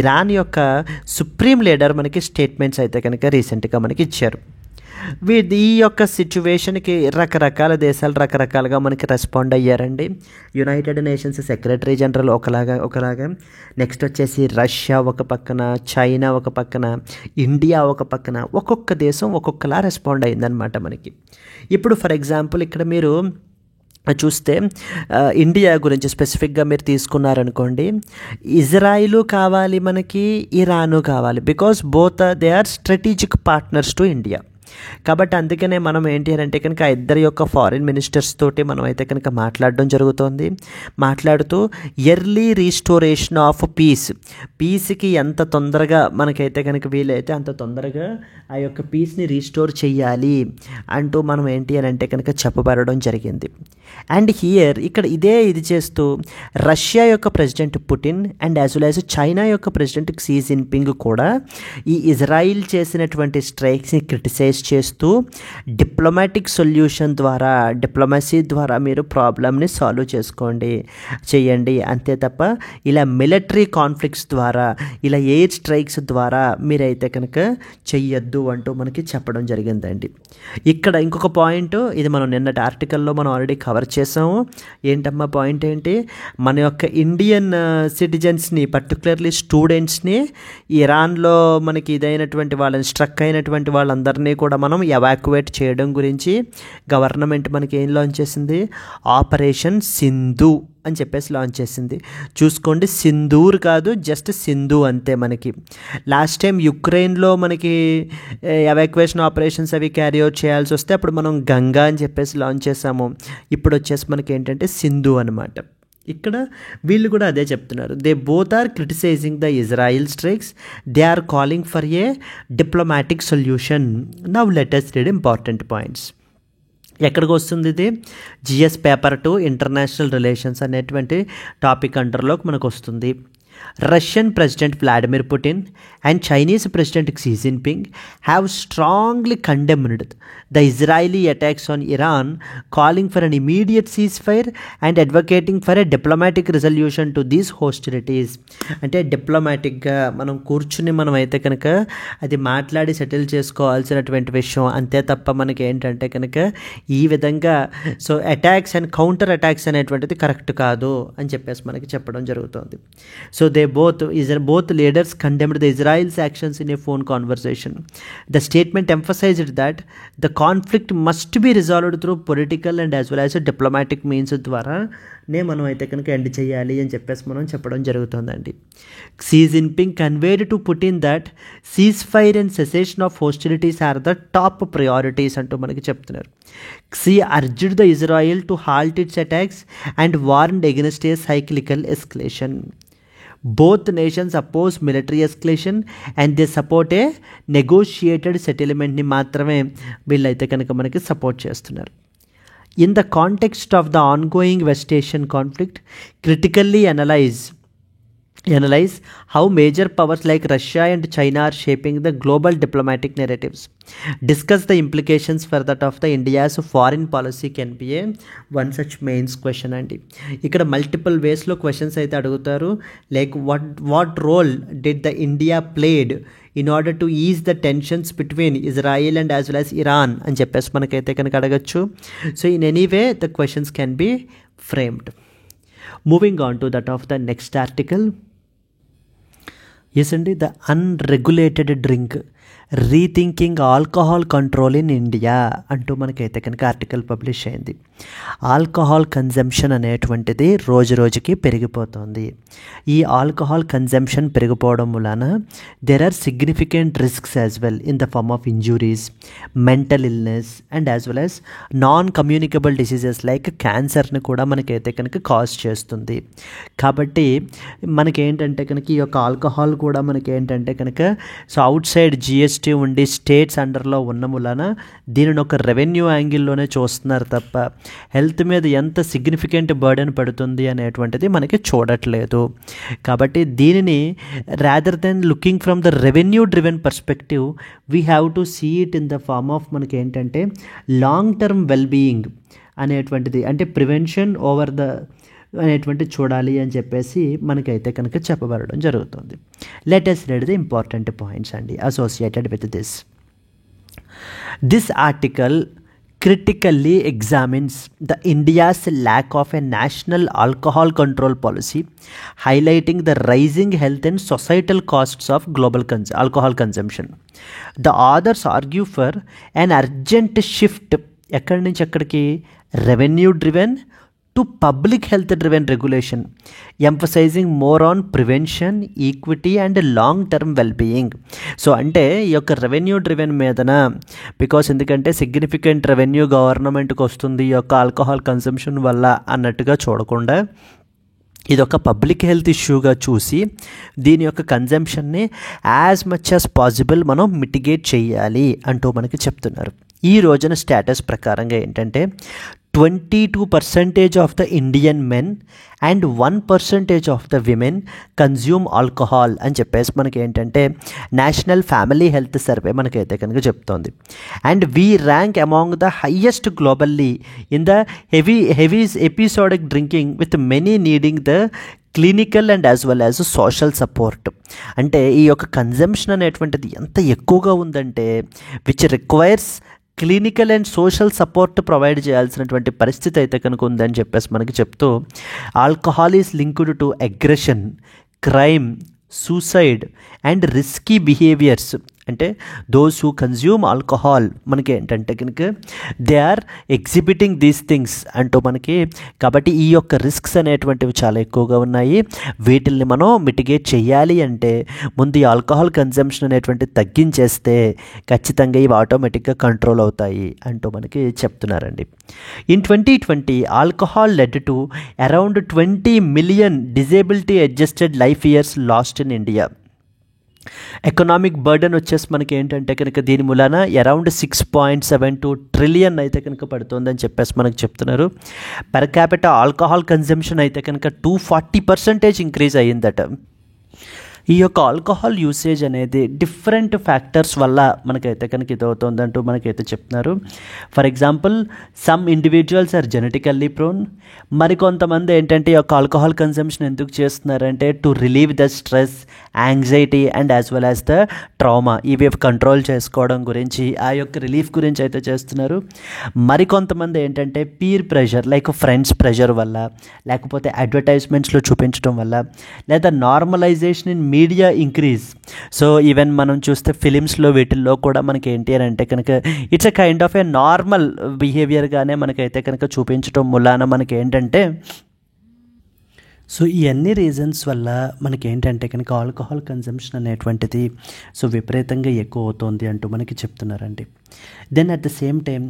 ఇరాన్ యొక్క సుప్రీం లీడర్ మనకి స్టేట్మెంట్స్ అయితే కనుక రీసెంట్గా మనకి ఇచ్చారు. ఈ యొక్క సిచ్యువేషన్కి రకరకాల దేశాలు రకరకాలుగా మనకి రెస్పాండ్ అయ్యారండి. యునైటెడ్ నేషన్స్ సెక్రటరీ జనరల్ ఒకలాగా నెక్స్ట్ వచ్చేసి రష్యా ఒక పక్కన, చైనా ఒక పక్కన, ఇండియా ఒక పక్కన, ఒక్కొక్క దేశం ఒక్కొక్కలా రెస్పాండ్ అయిందనమాట మనకి. ఇప్పుడు ఫర్ ఎగ్జాంపుల్ ఇక్కడ మీరు చూస్తే ఇండియా గురించి స్పెసిఫిక్గా మీరు తీసుకున్నారనుకోండి, ఇజ్రాయిలు కావాలి మనకి, ఇరాను కావాలి. Because both they are strategic partners to India. కాబట్టి అందుకనే మనం ఏంటి అని అంటే కనుక ఆ ఇద్దరి యొక్క ఫారిన్ మినిస్టర్స్ తోటి మనం అయితే కనుక మాట్లాడడం జరుగుతోంది. మాట్లాడుతూ ఎర్లీ రీస్టోరేషన్ ఆఫ్ పీస్కి ఎంత తొందరగా మనకైతే కనుక వీలైతే అంత తొందరగా ఆ యొక్క పీస్ని రీస్టోర్ చేయాలి అంటూ మనం ఏంటి అని అంటే కనుక చెప్పబడడం జరిగింది. అండ్ హియర్ ఇక్కడ ఇది చేస్తూ రష్యా యొక్క president Putin and as well as China యొక్క ప్రెసిడెంట్ క్సీ జిన్పింగ్ కూడా ఈ ఇజ్రాయిల్ చేసినటువంటి స్ట్రైక్స్ని క్రిటిసైజ్ చేస్తూ డిప్లొమసీ ద్వారా మీరు ప్రాబ్లమ్ని సాల్వ్ చేయండి, అంతే తప్ప ఇలా మిలిటరీ కాన్ఫ్లిక్ట్స్ ద్వారా ఇలా ఎయిర్ స్ట్రైక్స్ ద్వారా మీరైతే కనుక చెయ్యొద్దు అంటూ మనకి చెప్పడం జరిగిందండి. ఇక్కడ ఇంకొక పాయింట్, ఇది మనం నిన్నటి ఆర్టికల్లో మనం ఆల్రెడీ కవర్ చేసాము. ఏంటమ్మా పాయింట్ ఏంటి? మన యొక్క ఇండియన్ సిటిజన్స్ని పర్టికులర్లీ స్టూడెంట్స్ని ఇరాన్లో మనకి ఇదైనటువంటి వాళ్ళని స్ట్రక్ అయినటువంటి వాళ్ళందరినీ కూడా మనం ఎవాక్యువేట్ చేయడం గురించి గవర్నమెంట్ మనకి ఏం లాంచ్ చేసింది? ఆపరేషన్ సింధు అని చెప్పేసి లాంచ్ చేసింది. చూసుకోండి, సింధూర్ కాదు, జస్ట్ సింధు అంతే. మనకి లాస్ట్ టైం యుక్రెయిన్లో మనకి ఎవాక్యువేషన్ ఆపరేషన్స్ అవి క్యారీ అవుట్ చేయాల్సి వస్తే అప్పుడు మనం గంగా అని చెప్పేసి లాంచ్ చేసాము. ఇప్పుడు వచ్చేసి మనకి ఏంటంటే సింధు అనమాట. ఇక్కడ వీళ్ళు కూడా అదే చెప్తున్నారు. They both are criticizing the Israel strikes, they are calling for a diplomatic solution. Now let us read important points. ఎక్కడికి వస్తుంది ఇది? జిఎస్ పేపర్ 2 ఇంటర్నేషనల్ రిలేషన్స్ అనేటువంటి టాపిక్ అండర్లోకి మనకు వస్తుంది. Russian President Vladimir Putin and Chinese President Xi Jinping have strongly condemned the Israeli attacks on Iran, calling for an immediate ceasefire and advocating for a diplomatic resolution to these hostilities. అంటే డిప్లొమాటిక్గా మనం కూర్చుని మనం అయితే కనుక అది మాట్లాడి settle చేసుకోవాల్సినటువంటి విషయం, అంతే తప్ప మనకి ఏంటంటే కనుక ఈ విధంగా so attacks and counter attacks అనేటువంటిది కరెక్ట్ కాదు అని చెప్పేసి మనకి చెప్పడం జరుగుతుంది. So they both leaders condemned the Israel's actions in a phone conversation. The statement emphasized that the conflict must be resolved through political and as well as diplomatic means ద్వారా మనం అయితే కనుక ఎండ్ చేయాలి అని చెప్పేసి మనం చెప్పడం జరుగుతుందండి. Xi Jinping conveyed to Putin that ceasefire and cessation of hostilities are the top priorities అంటూ మనకి చెప్తున్నారు. Xi urged the Israel to halt its attacks and warned against a cyclical escalation. Both nations oppose military escalation and they support a negotiated settlement ని మాత్రమే వీళ్ళైతే కనుక మనకి support చేస్తున్నారు. In the context of the ongoing West Asian conflict, critically analyze how major powers like Russia and China are shaping the global diplomatic narratives. Discuss the implications for that of the India's foreign policy can be a one such mains question అండి. ఇక్కడ multiple వేస్లో questions అయితే అడుగుతారు. Like what role did the India played in order to ease the tensions between Israel and as well as Iran అని చెప్పేసి మనకైతే కనుక అడగచ్చు. So in any way the questions can be framed. Moving on to that of the next article. Yes అండి, the unregulated drink rethinking alcohol control in India అంటూ మనకైతే కనుక article publish అయింది. ఆల్కహాల్ కన్జంప్షన్ అనేటువంటిది రోజు రోజుకి పెరిగిపోతుంది. ఈ ఆల్కహాల్ కన్జంప్షన్ పెరిగిపోవడం వలన there are significant risks as well in the form of injuries, mental illness and as well as non communicable diseases like క్యాన్సర్ని కూడా మనకైతే కనుక కాజ్ చేస్తుంది. కాబట్టి మనకేంటంటే కనుక ఈ యొక్క ఆల్కహాల్ కూడా మనకేంటంటే కనుక సో అవుట్ సైడ్ జిఎస్టీ ఉండి స్టేట్స్ అండర్లో ఉన్న వలన దీనిని ఒక రెవెన్యూ యాంగిల్లోనే చూస్తున్నారు తప్ప హెల్త్ మీద ఎంత సిగ్నిఫికెంట్ బర్డెన్ పడుతుంది అనేటువంటిది మనకి చూడట్లేదు. కాబట్టి దీనిని rather than looking from the revenue driven perspective we have to see it in the form of మనకి ఏంటంటే లాంగ్ టర్మ్ వెల్బీయింగ్ అనేటువంటిది, అంటే ప్రివెన్షన్ ఓవర్ ద అనేటువంటి చూడాలి అని చెప్పేసి మనకైతే కనుక చెప్పబడడం జరుగుతుంది. Let us read the important points అండి associated with this. This article critically examines the India's lack of a national alcohol control policy, highlighting the rising health and societal costs of global alcohol consumption. The authors argue for an urgent shift ఎక్కడి నుంచి ఎక్కడికి, revenue driven to public health driven regulation, emphasizing more on prevention, equity and long term well-being. So అంటే ఈ యొక్క revenue driven మీదన because ఎందుకంటే significant revenue గవర్నమెంట్కి వస్తుంది ఈ యొక్క ఆల్కహాల్ కన్సంప్షన్ వల్ల అన్నట్టుగా చూడకుండా ఇది ఒక పబ్లిక్ హెల్త్ ఇష్యూగా చూసి దీని యొక్క కన్జంప్షన్ని యాజ్ మచ్ యాజ్ పాసిబుల్ మనం మిటిగేట్ చేయాలి అంటూ మనకి చెప్తున్నారు. ఈ రోజున స్టేటస్ ప్రకారంగా ఏంటంటే 22% of the Indian men and 1% of the women consume alcohol అని చెప్పేసి మనకి ఏంటంటే నేషనల్ ఫ్యామిలీ హెల్త్ సర్వే మనకైతే కనుక చెప్తోంది. And we rank among the highest globally in the heavy episodic drinking with many needing the clinical and as well as social support. అంటే ఈ యొక్క కన్జంప్షన్ అనేటువంటిది ఎంత ఎక్కువగా ఉందంటే which requires clinical and social support provide చేయాల్సినటువంటి పరిస్థితి అయితే కనుక ఉందని చెప్పేసి మనకి చెప్తూ alcohol is linked to aggression, crime, suicide and risky behaviours. అంటే దోస్ హూ కన్జ్యూమ్ ఆల్కహాల్ మనకి ఏంటంటే కనుక they are exhibiting these things అంటూ మనకి, కాబట్టి ఈ యొక్క రిస్క్స్ అనేటువంటివి చాలా ఎక్కువగా ఉన్నాయి. వీటిల్ని మనం మిటిగేట్ చేయాలి అంటే ముందు ఈ ఆల్కహాల్ కన్జంప్షన్ అనేటువంటిది తగ్గించేస్తే ఖచ్చితంగా ఇవి ఆటోమేటిక్గా కంట్రోల్ అవుతాయి అంటూ మనకి చెప్తున్నారండి. In 2020 alcohol led to around 20 million disability adjusted life years last in India. Economic burden వచ్చేసి మనకి ఏంటంటే కనుక దీని మూలాన అరౌండ్ 6.72 trillion అయితే కనుక పడుతుందని చెప్పేసి మనకు చెప్తున్నారు. పర్ క్యాపిటల్ ఆల్కహాల్ కన్జంప్షన్ అయితే కనుక 240% ఇంక్రీజ్ అయ్యిందట. ఈ యొక్క ఆల్కహాల్ యూసేజ్ అనేది డిఫరెంట్ ఫ్యాక్టర్స్ వల్ల మనకైతే కనుక ఇది అవుతుందంటూ మనకైతే చెప్తున్నారు. For example, some individuals are genetically prone. మరికొంతమంది ఏంటంటే ఈ యొక్క ఆల్కహాల్ కన్సంప్షన్ ఎందుకు చేస్తున్నారంటే to relieve the stress, anxiety and as well as the trauma, ఇవి కంట్రోల్ చేసుకోవడం గురించి, ఆ యొక్క రిలీఫ్ గురించి అయితే చేస్తున్నారు. మరికొంతమంది ఏంటంటే peer pressure, like friends pressure వల్ల, లేకపోతే అడ్వర్టైజ్మెంట్స్లో చూపించడం వల్ల, లేదా normalization in media increase. So even మనం చూస్తే ఫిలిమ్స్లో వీటిల్లో కూడా మనకి ఏంటి అని అంటే కనుక it's a kind of a normal బిహేవియర్గానే మనకైతే కనుక చూపించడం మూలాన మనకి ఏంటంటే, సో ఈ అన్ని రీజన్స్ వల్ల మనకి ఏంటంటే కనుక ఆల్కహాల్ కన్సంప్షన్ అనేటువంటిది సో విపరీతంగా ఎక్కువ అవుతుంది అంటూ మనకి చెప్తున్నారండి. Then at the same time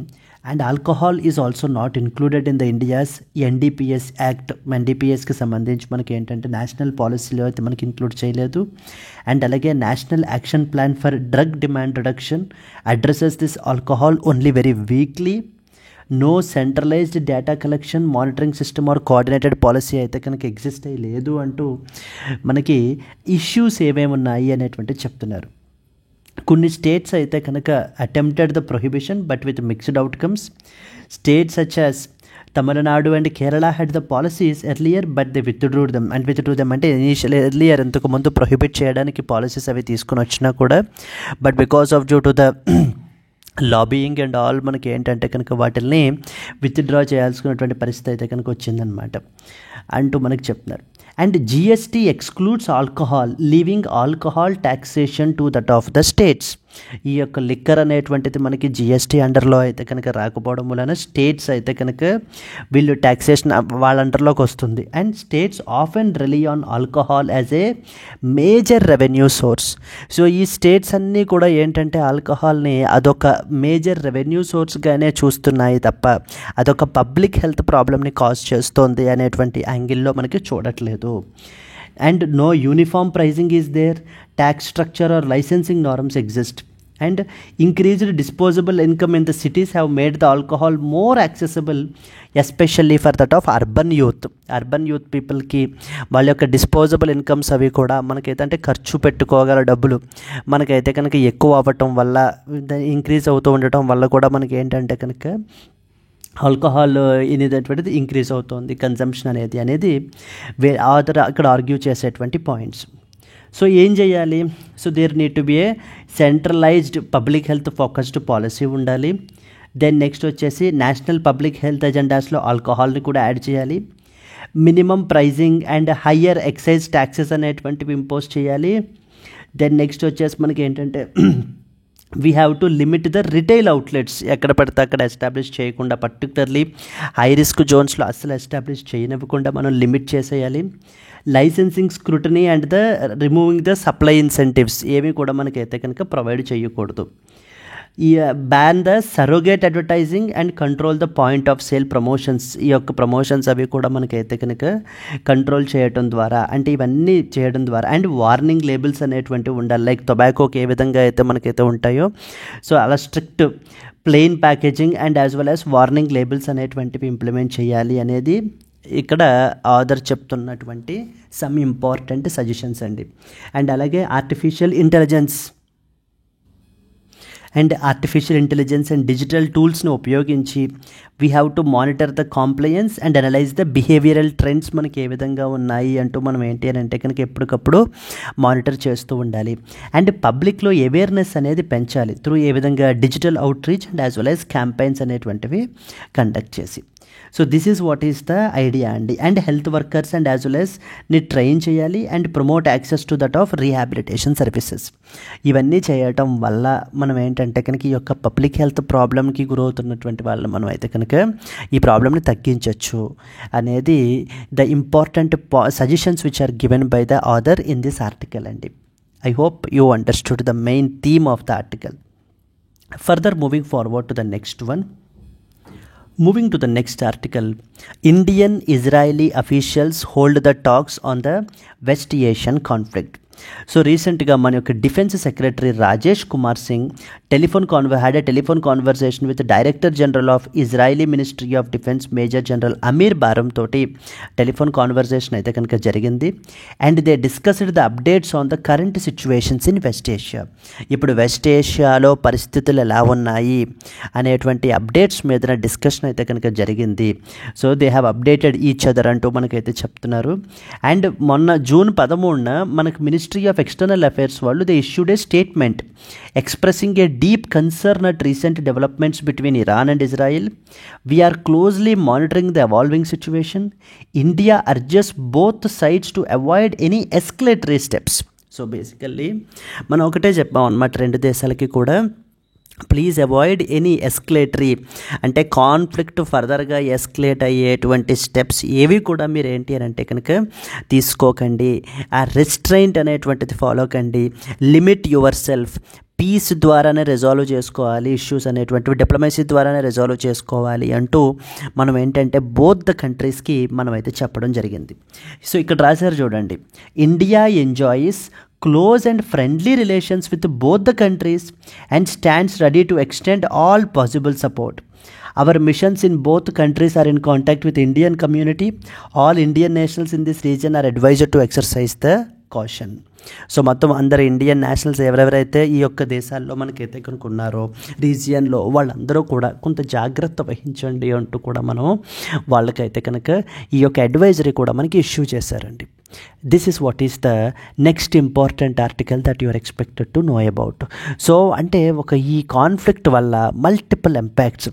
and alcohol is also not included in the India's NDPS act. ఎన్డీపీఎస్కి సంబంధించి మనకి ఏంటంటే నేషనల్ పాలసీలో అయితే మనకి ఇంక్లూడ్ చేయలేదు. అండ్ అలాగే national action plan for drug demand reduction addresses this alcohol only very weakly. No centralized data collection, monitoring system or coordinated policy అయితే కనుక ఎగ్జిస్ట్ అయ్యి లేదు అంటూ మనకి ఇష్యూస్ ఏమేమి ఉన్నాయి అనేటువంటి చెప్తున్నారు. కొన్ని స్టేట్స్ అయితే కనుక attempted the prohibition but with mixed outcomes. States such as Tamil Nadu and Kerala had the policies earlier but they withdrew them. And withdrew them అంటే ఇనీషియల్ ఎర్లియర్ ఇంతకు ముందు ప్రొహిబిట్ చేయడానికి పాలసీస్ అవి తీసుకుని వచ్చినా కూడా but because of due to the lobbying and all మనకి ఏంటంటే కనుక వాటిల్ని విత్డ్రా చేయాల్సుకున్నటువంటి పరిస్థితి అయితే కనుక వచ్చిందనమాట అంటూ మనకి చెప్తున్నారు. And GST excludes alcohol, leaving alcohol taxation to that of the states. ఈ యొక్క లిక్కర్ అనేటువంటిది మనకి జిఎస్టీ అండర్లో అయితే కనుక రాకపోవడం వలన స్టేట్స్ అయితే కనుక వీళ్ళు ట్యాక్సేషన్ వాళ్ళ అండర్లోకి వస్తుంది. And states often rely on alcohol as a major revenue source. So ఈ స్టేట్స్ అన్నీ కూడా ఏంటంటే ఆల్కహాల్ని అదొక మేజర్ రెవెన్యూ సోర్స్గానే చూస్తున్నాయి తప్ప అదొక పబ్లిక్ హెల్త్ ప్రాబ్లమ్ని కాజ్ చేస్తోంది అనేటువంటి యాంగిల్లో మనకి చూడట్లేదు. And no uniform pricing is there, tax structure or licensing norms exist, and increased disposable income in the cities have made the alcohol more accessible, especially for that of urban youth పీపుల్కి వాళ్ళ యొక్క disposable incomes అవి కూడా మనకైతే అంటే ఖర్చు పెట్టుకోగల డబ్బులు మనకైతే కనుక ఎక్కువ అవ్వటం వల్ల, ఇంక్రీజ్ అవుతూ ఉండటం వల్ల కూడా మనకి ఏంటంటే కనుక ఆల్కహాల్ అనేటువంటిది ఇంక్రీజ్ అవుతుంది కన్జంప్షన్ అనేది ఆథర్ అక్కడ ఆర్గ్యూ చేసేటువంటి పాయింట్స్. సో ఏం చేయాలి? So there need to be a centralized public health focused policy ఉండాలి. దెన్ నెక్స్ట్ వచ్చేసి నేషనల్ పబ్లిక్ హెల్త్ ఎజెండాస్లో ఆల్కహాల్ని కూడా యాడ్ చేయాలి. Minimum pricing and higher excise taxes అనేటువంటివి ఇంపోజ్ చేయాలి. దెన్ నెక్స్ట్ వచ్చేసి మనకి ఏంటంటే we have to limit the retail outlets, ఎక్కడ పడితే అక్కడ ఎస్టాబ్లిష్ చేయకుండా, పర్టికులర్లీ హై రిస్క్ జోన్స్లో అస్సలు ఎస్టాబ్లిష్ చేయనివ్వకుండా మనం లిమిట్ చేసేయాలి. Licensing scrutiny and the removing the supply incentives ఏమీ కూడా మనకైతే కనుక ప్రొవైడ్ చేయకూడదు. ఈ ban the surrogate advertising and control the point of sale promotions. ఈ యొక్క ప్రమోషన్స్ అవి కూడా మనకైతే కనుక కంట్రోల్ చేయడం ద్వారా, అంటే ఇవన్నీ చేయడం ద్వారా, అండ్ వార్నింగ్ లేబుల్స్ అనేటువంటివి ఉండాలి. లైక్ టొబాకోకి ఏ విధంగా అయితే మనకైతే ఉంటాయో సో అలా strict plain packaging and as well as warning labels అనేటువంటివి ఇంప్లిమెంట్ చేయాలి అనేది ఇక్కడ ఆథర్ చెప్తున్నటువంటి సమ్ ఇంపార్టెంట్ సజెషన్స్ అండి. అండ్ అలాగే ఆర్టిఫిషియల్ ఇంటెలిజెన్స్ అండ్ డిజిటల్ టూల్స్ని ఉపయోగించి we have to monitor the compliance and analyse the behavioural trends మనకి ఏ విధంగా ఉన్నాయి అంటూ మనం ఏంటి అని అంటే కనుక ఎప్పటికప్పుడు మానిటర్ చేస్తూ ఉండాలి. అండ్ పబ్లిక్లో అవేర్నెస్ అనేది పెంచాలి త్రూ ఏ విధంగా digital outreach and as well as campaigns అనేటువంటివి కండక్ట్ చేసి. So this is what is the idea అండి. And health workers and as well as ని ట్రైన్ చేయాలి and promote access to that of rehabilitation services. ఇవన్నీ చేయటం వల్ల మనం ఏంటంటే కనుక ఈ యొక్క పబ్లిక్ హెల్త్ ప్రాబ్లమ్కి గురవుతున్నటువంటి వాళ్ళు మనం అయితే కనుక ఈ ప్రాబ్లమ్ని తగ్గించవచ్చు అనేది the important suggestions which are given by the author in this article అండి. I hope you understood the main theme of the article. Further moving forward to the next one. Moving to the next article, Indian Israeli officials hold the talks on the West Asian conflict. So రీసెంట్గా మన యొక్క defence secretary Rajesh Kumar Singh had a telephone conversation with director general of Israeli ministry of defence major general Amir Baram తోటి telephone conversation అయితే కనుక జరిగింది. And they discussed the updates on the current situations in West Asia. ఇప్పుడు West ఏషియాలో పరిస్థితులు ఎలా ఉన్నాయి అనేటువంటి అప్డేట్స్ మీద డిస్కషన్ అయితే కనుక జరిగింది. So they have updated each other అంటూ మనకైతే చెప్తున్నారు. అండ్ మొన్న జూన్ 13న మనకు మినిస్ట్రీ ఆఫ్ ఎక్స్టర్నల్ అఫైర్స్ వాళ్ళు they issued a statement expressing a deep concern at recent developments between Iran and Israel. We are closely monitoring the evolving situation. India urges both sides to avoid any escalatory steps. So basically మనం ఒకటే చెప్పాం అన్నమాట, రెండు దేశాలకి కూడా please avoid any ఎస్కలేటరీ అంటే conflict ఫర్దర్గా escalate అయ్యేటువంటి స్టెప్స్ ఏవి కూడా మీరు ఏంటి అని అంటే కనుక తీసుకోకండి. ఆ రెస్ట్రైంట్ అనేటువంటిది ఫాలో కండి. Limit your self. పీస్ ద్వారానే రిజాల్వ్ చేసుకోవాలి ఇష్యూస్ అనేటువంటివి, డిప్లొమసీ ద్వారానే రిజాల్వ్ చేసుకోవాలి అంటూ మనం ఏంటంటే బోత్ ద కంట్రీస్కి మనం అయితే చెప్పడం జరిగింది. సో ఇక్కడ రాశారు చూడండి, India ఎంజాయిస్ close and friendly relations with both the countries and stands ready to extend all possible support. Our missions in both countries are in contact with Indian community. All Indian nationals in this region are advised to exercise the caution. So మొత్తం అందరు Indian nationals ఎవరెవరైతే ఈ యొక్క దేశాల్లో మనకైతే కనుక్కున్నారో రీజియన్లో వాళ్ళందరూ కూడా కొంత జాగ్రత్త వహించండి అంటూ కూడా మనం వాళ్ళకైతే కనుక ఈ యొక్క అడ్వైజరీ కూడా మనకి ఇష్యూ చేశారండి. This is what is the next important article that your expected to know about. So అంటే ఈ కాన్ఫ్లిక్ట్ వల్ల మల్టిపుల్ ఇంపాక్ట్స్,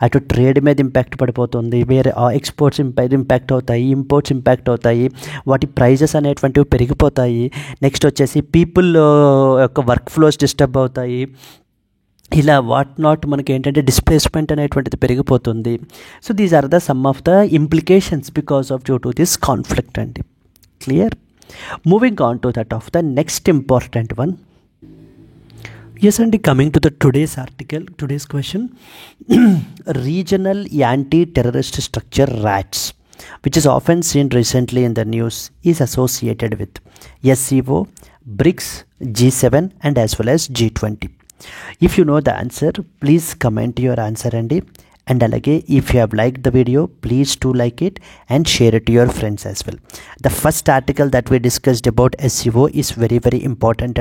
అటు ట్రేడ్ మీద ఇంపాక్ట్ పడిపోతుంది, వేరే ఎక్స్పోర్ట్స్ ఇంపాక్ట్ అవుతాయి, ఇంపోర్ట్స్ ఇంపాక్ట్ అవుతాయి, వాటి ప్రైజెస్ అనేటువంటివి పెరిగిపోతాయి. నెక్స్ట్ వచ్చేసి పీపుల్ యొక్క వర్క్ ఫ్లోస్ డిస్టర్బ్ అవుతాయి. ఇలా వాట్ నాట్ మనకి ఏంటంటే డిస్ప్లేస్మెంట్ అనేటువంటిది పెరిగిపోతుంది. So these are the some of the implications because of due to this conflict అండి. Clear? Moving on to that of the next important one. Yes, and coming to the today's article, today's question, regional anti-terrorist structure RATS, which is often seen recently in the news, is associated with SCO, BRICS, G7 and as well as G20. If you know the answer, please comment your answer and alage if you have liked the video, please do like it and share it to your friends as well. The first article that we discussed about SCO is very very important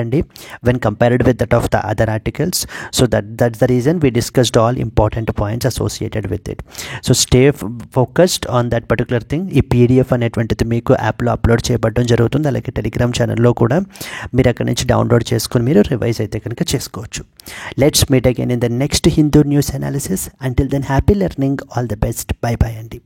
when compared with that of the other articles. So that's the reason we discussed all important points associated with it. So stay focused on that particular thing. ఈ PDF అనేటువంటిది మీకు యాప్లో upload చేయబడడం జరుగుతుంది. అలాగే Telegram ఛానల్లో కూడా మీరు అక్కడి నుంచి డౌన్లోడ్ చేసుకుని మీరు రివైజ్ అయితే కనుక చేసుకోవచ్చు. Let's meet again in the next Hindu news analysis. Until then, happy learning. All the best. Bye bye, Andy.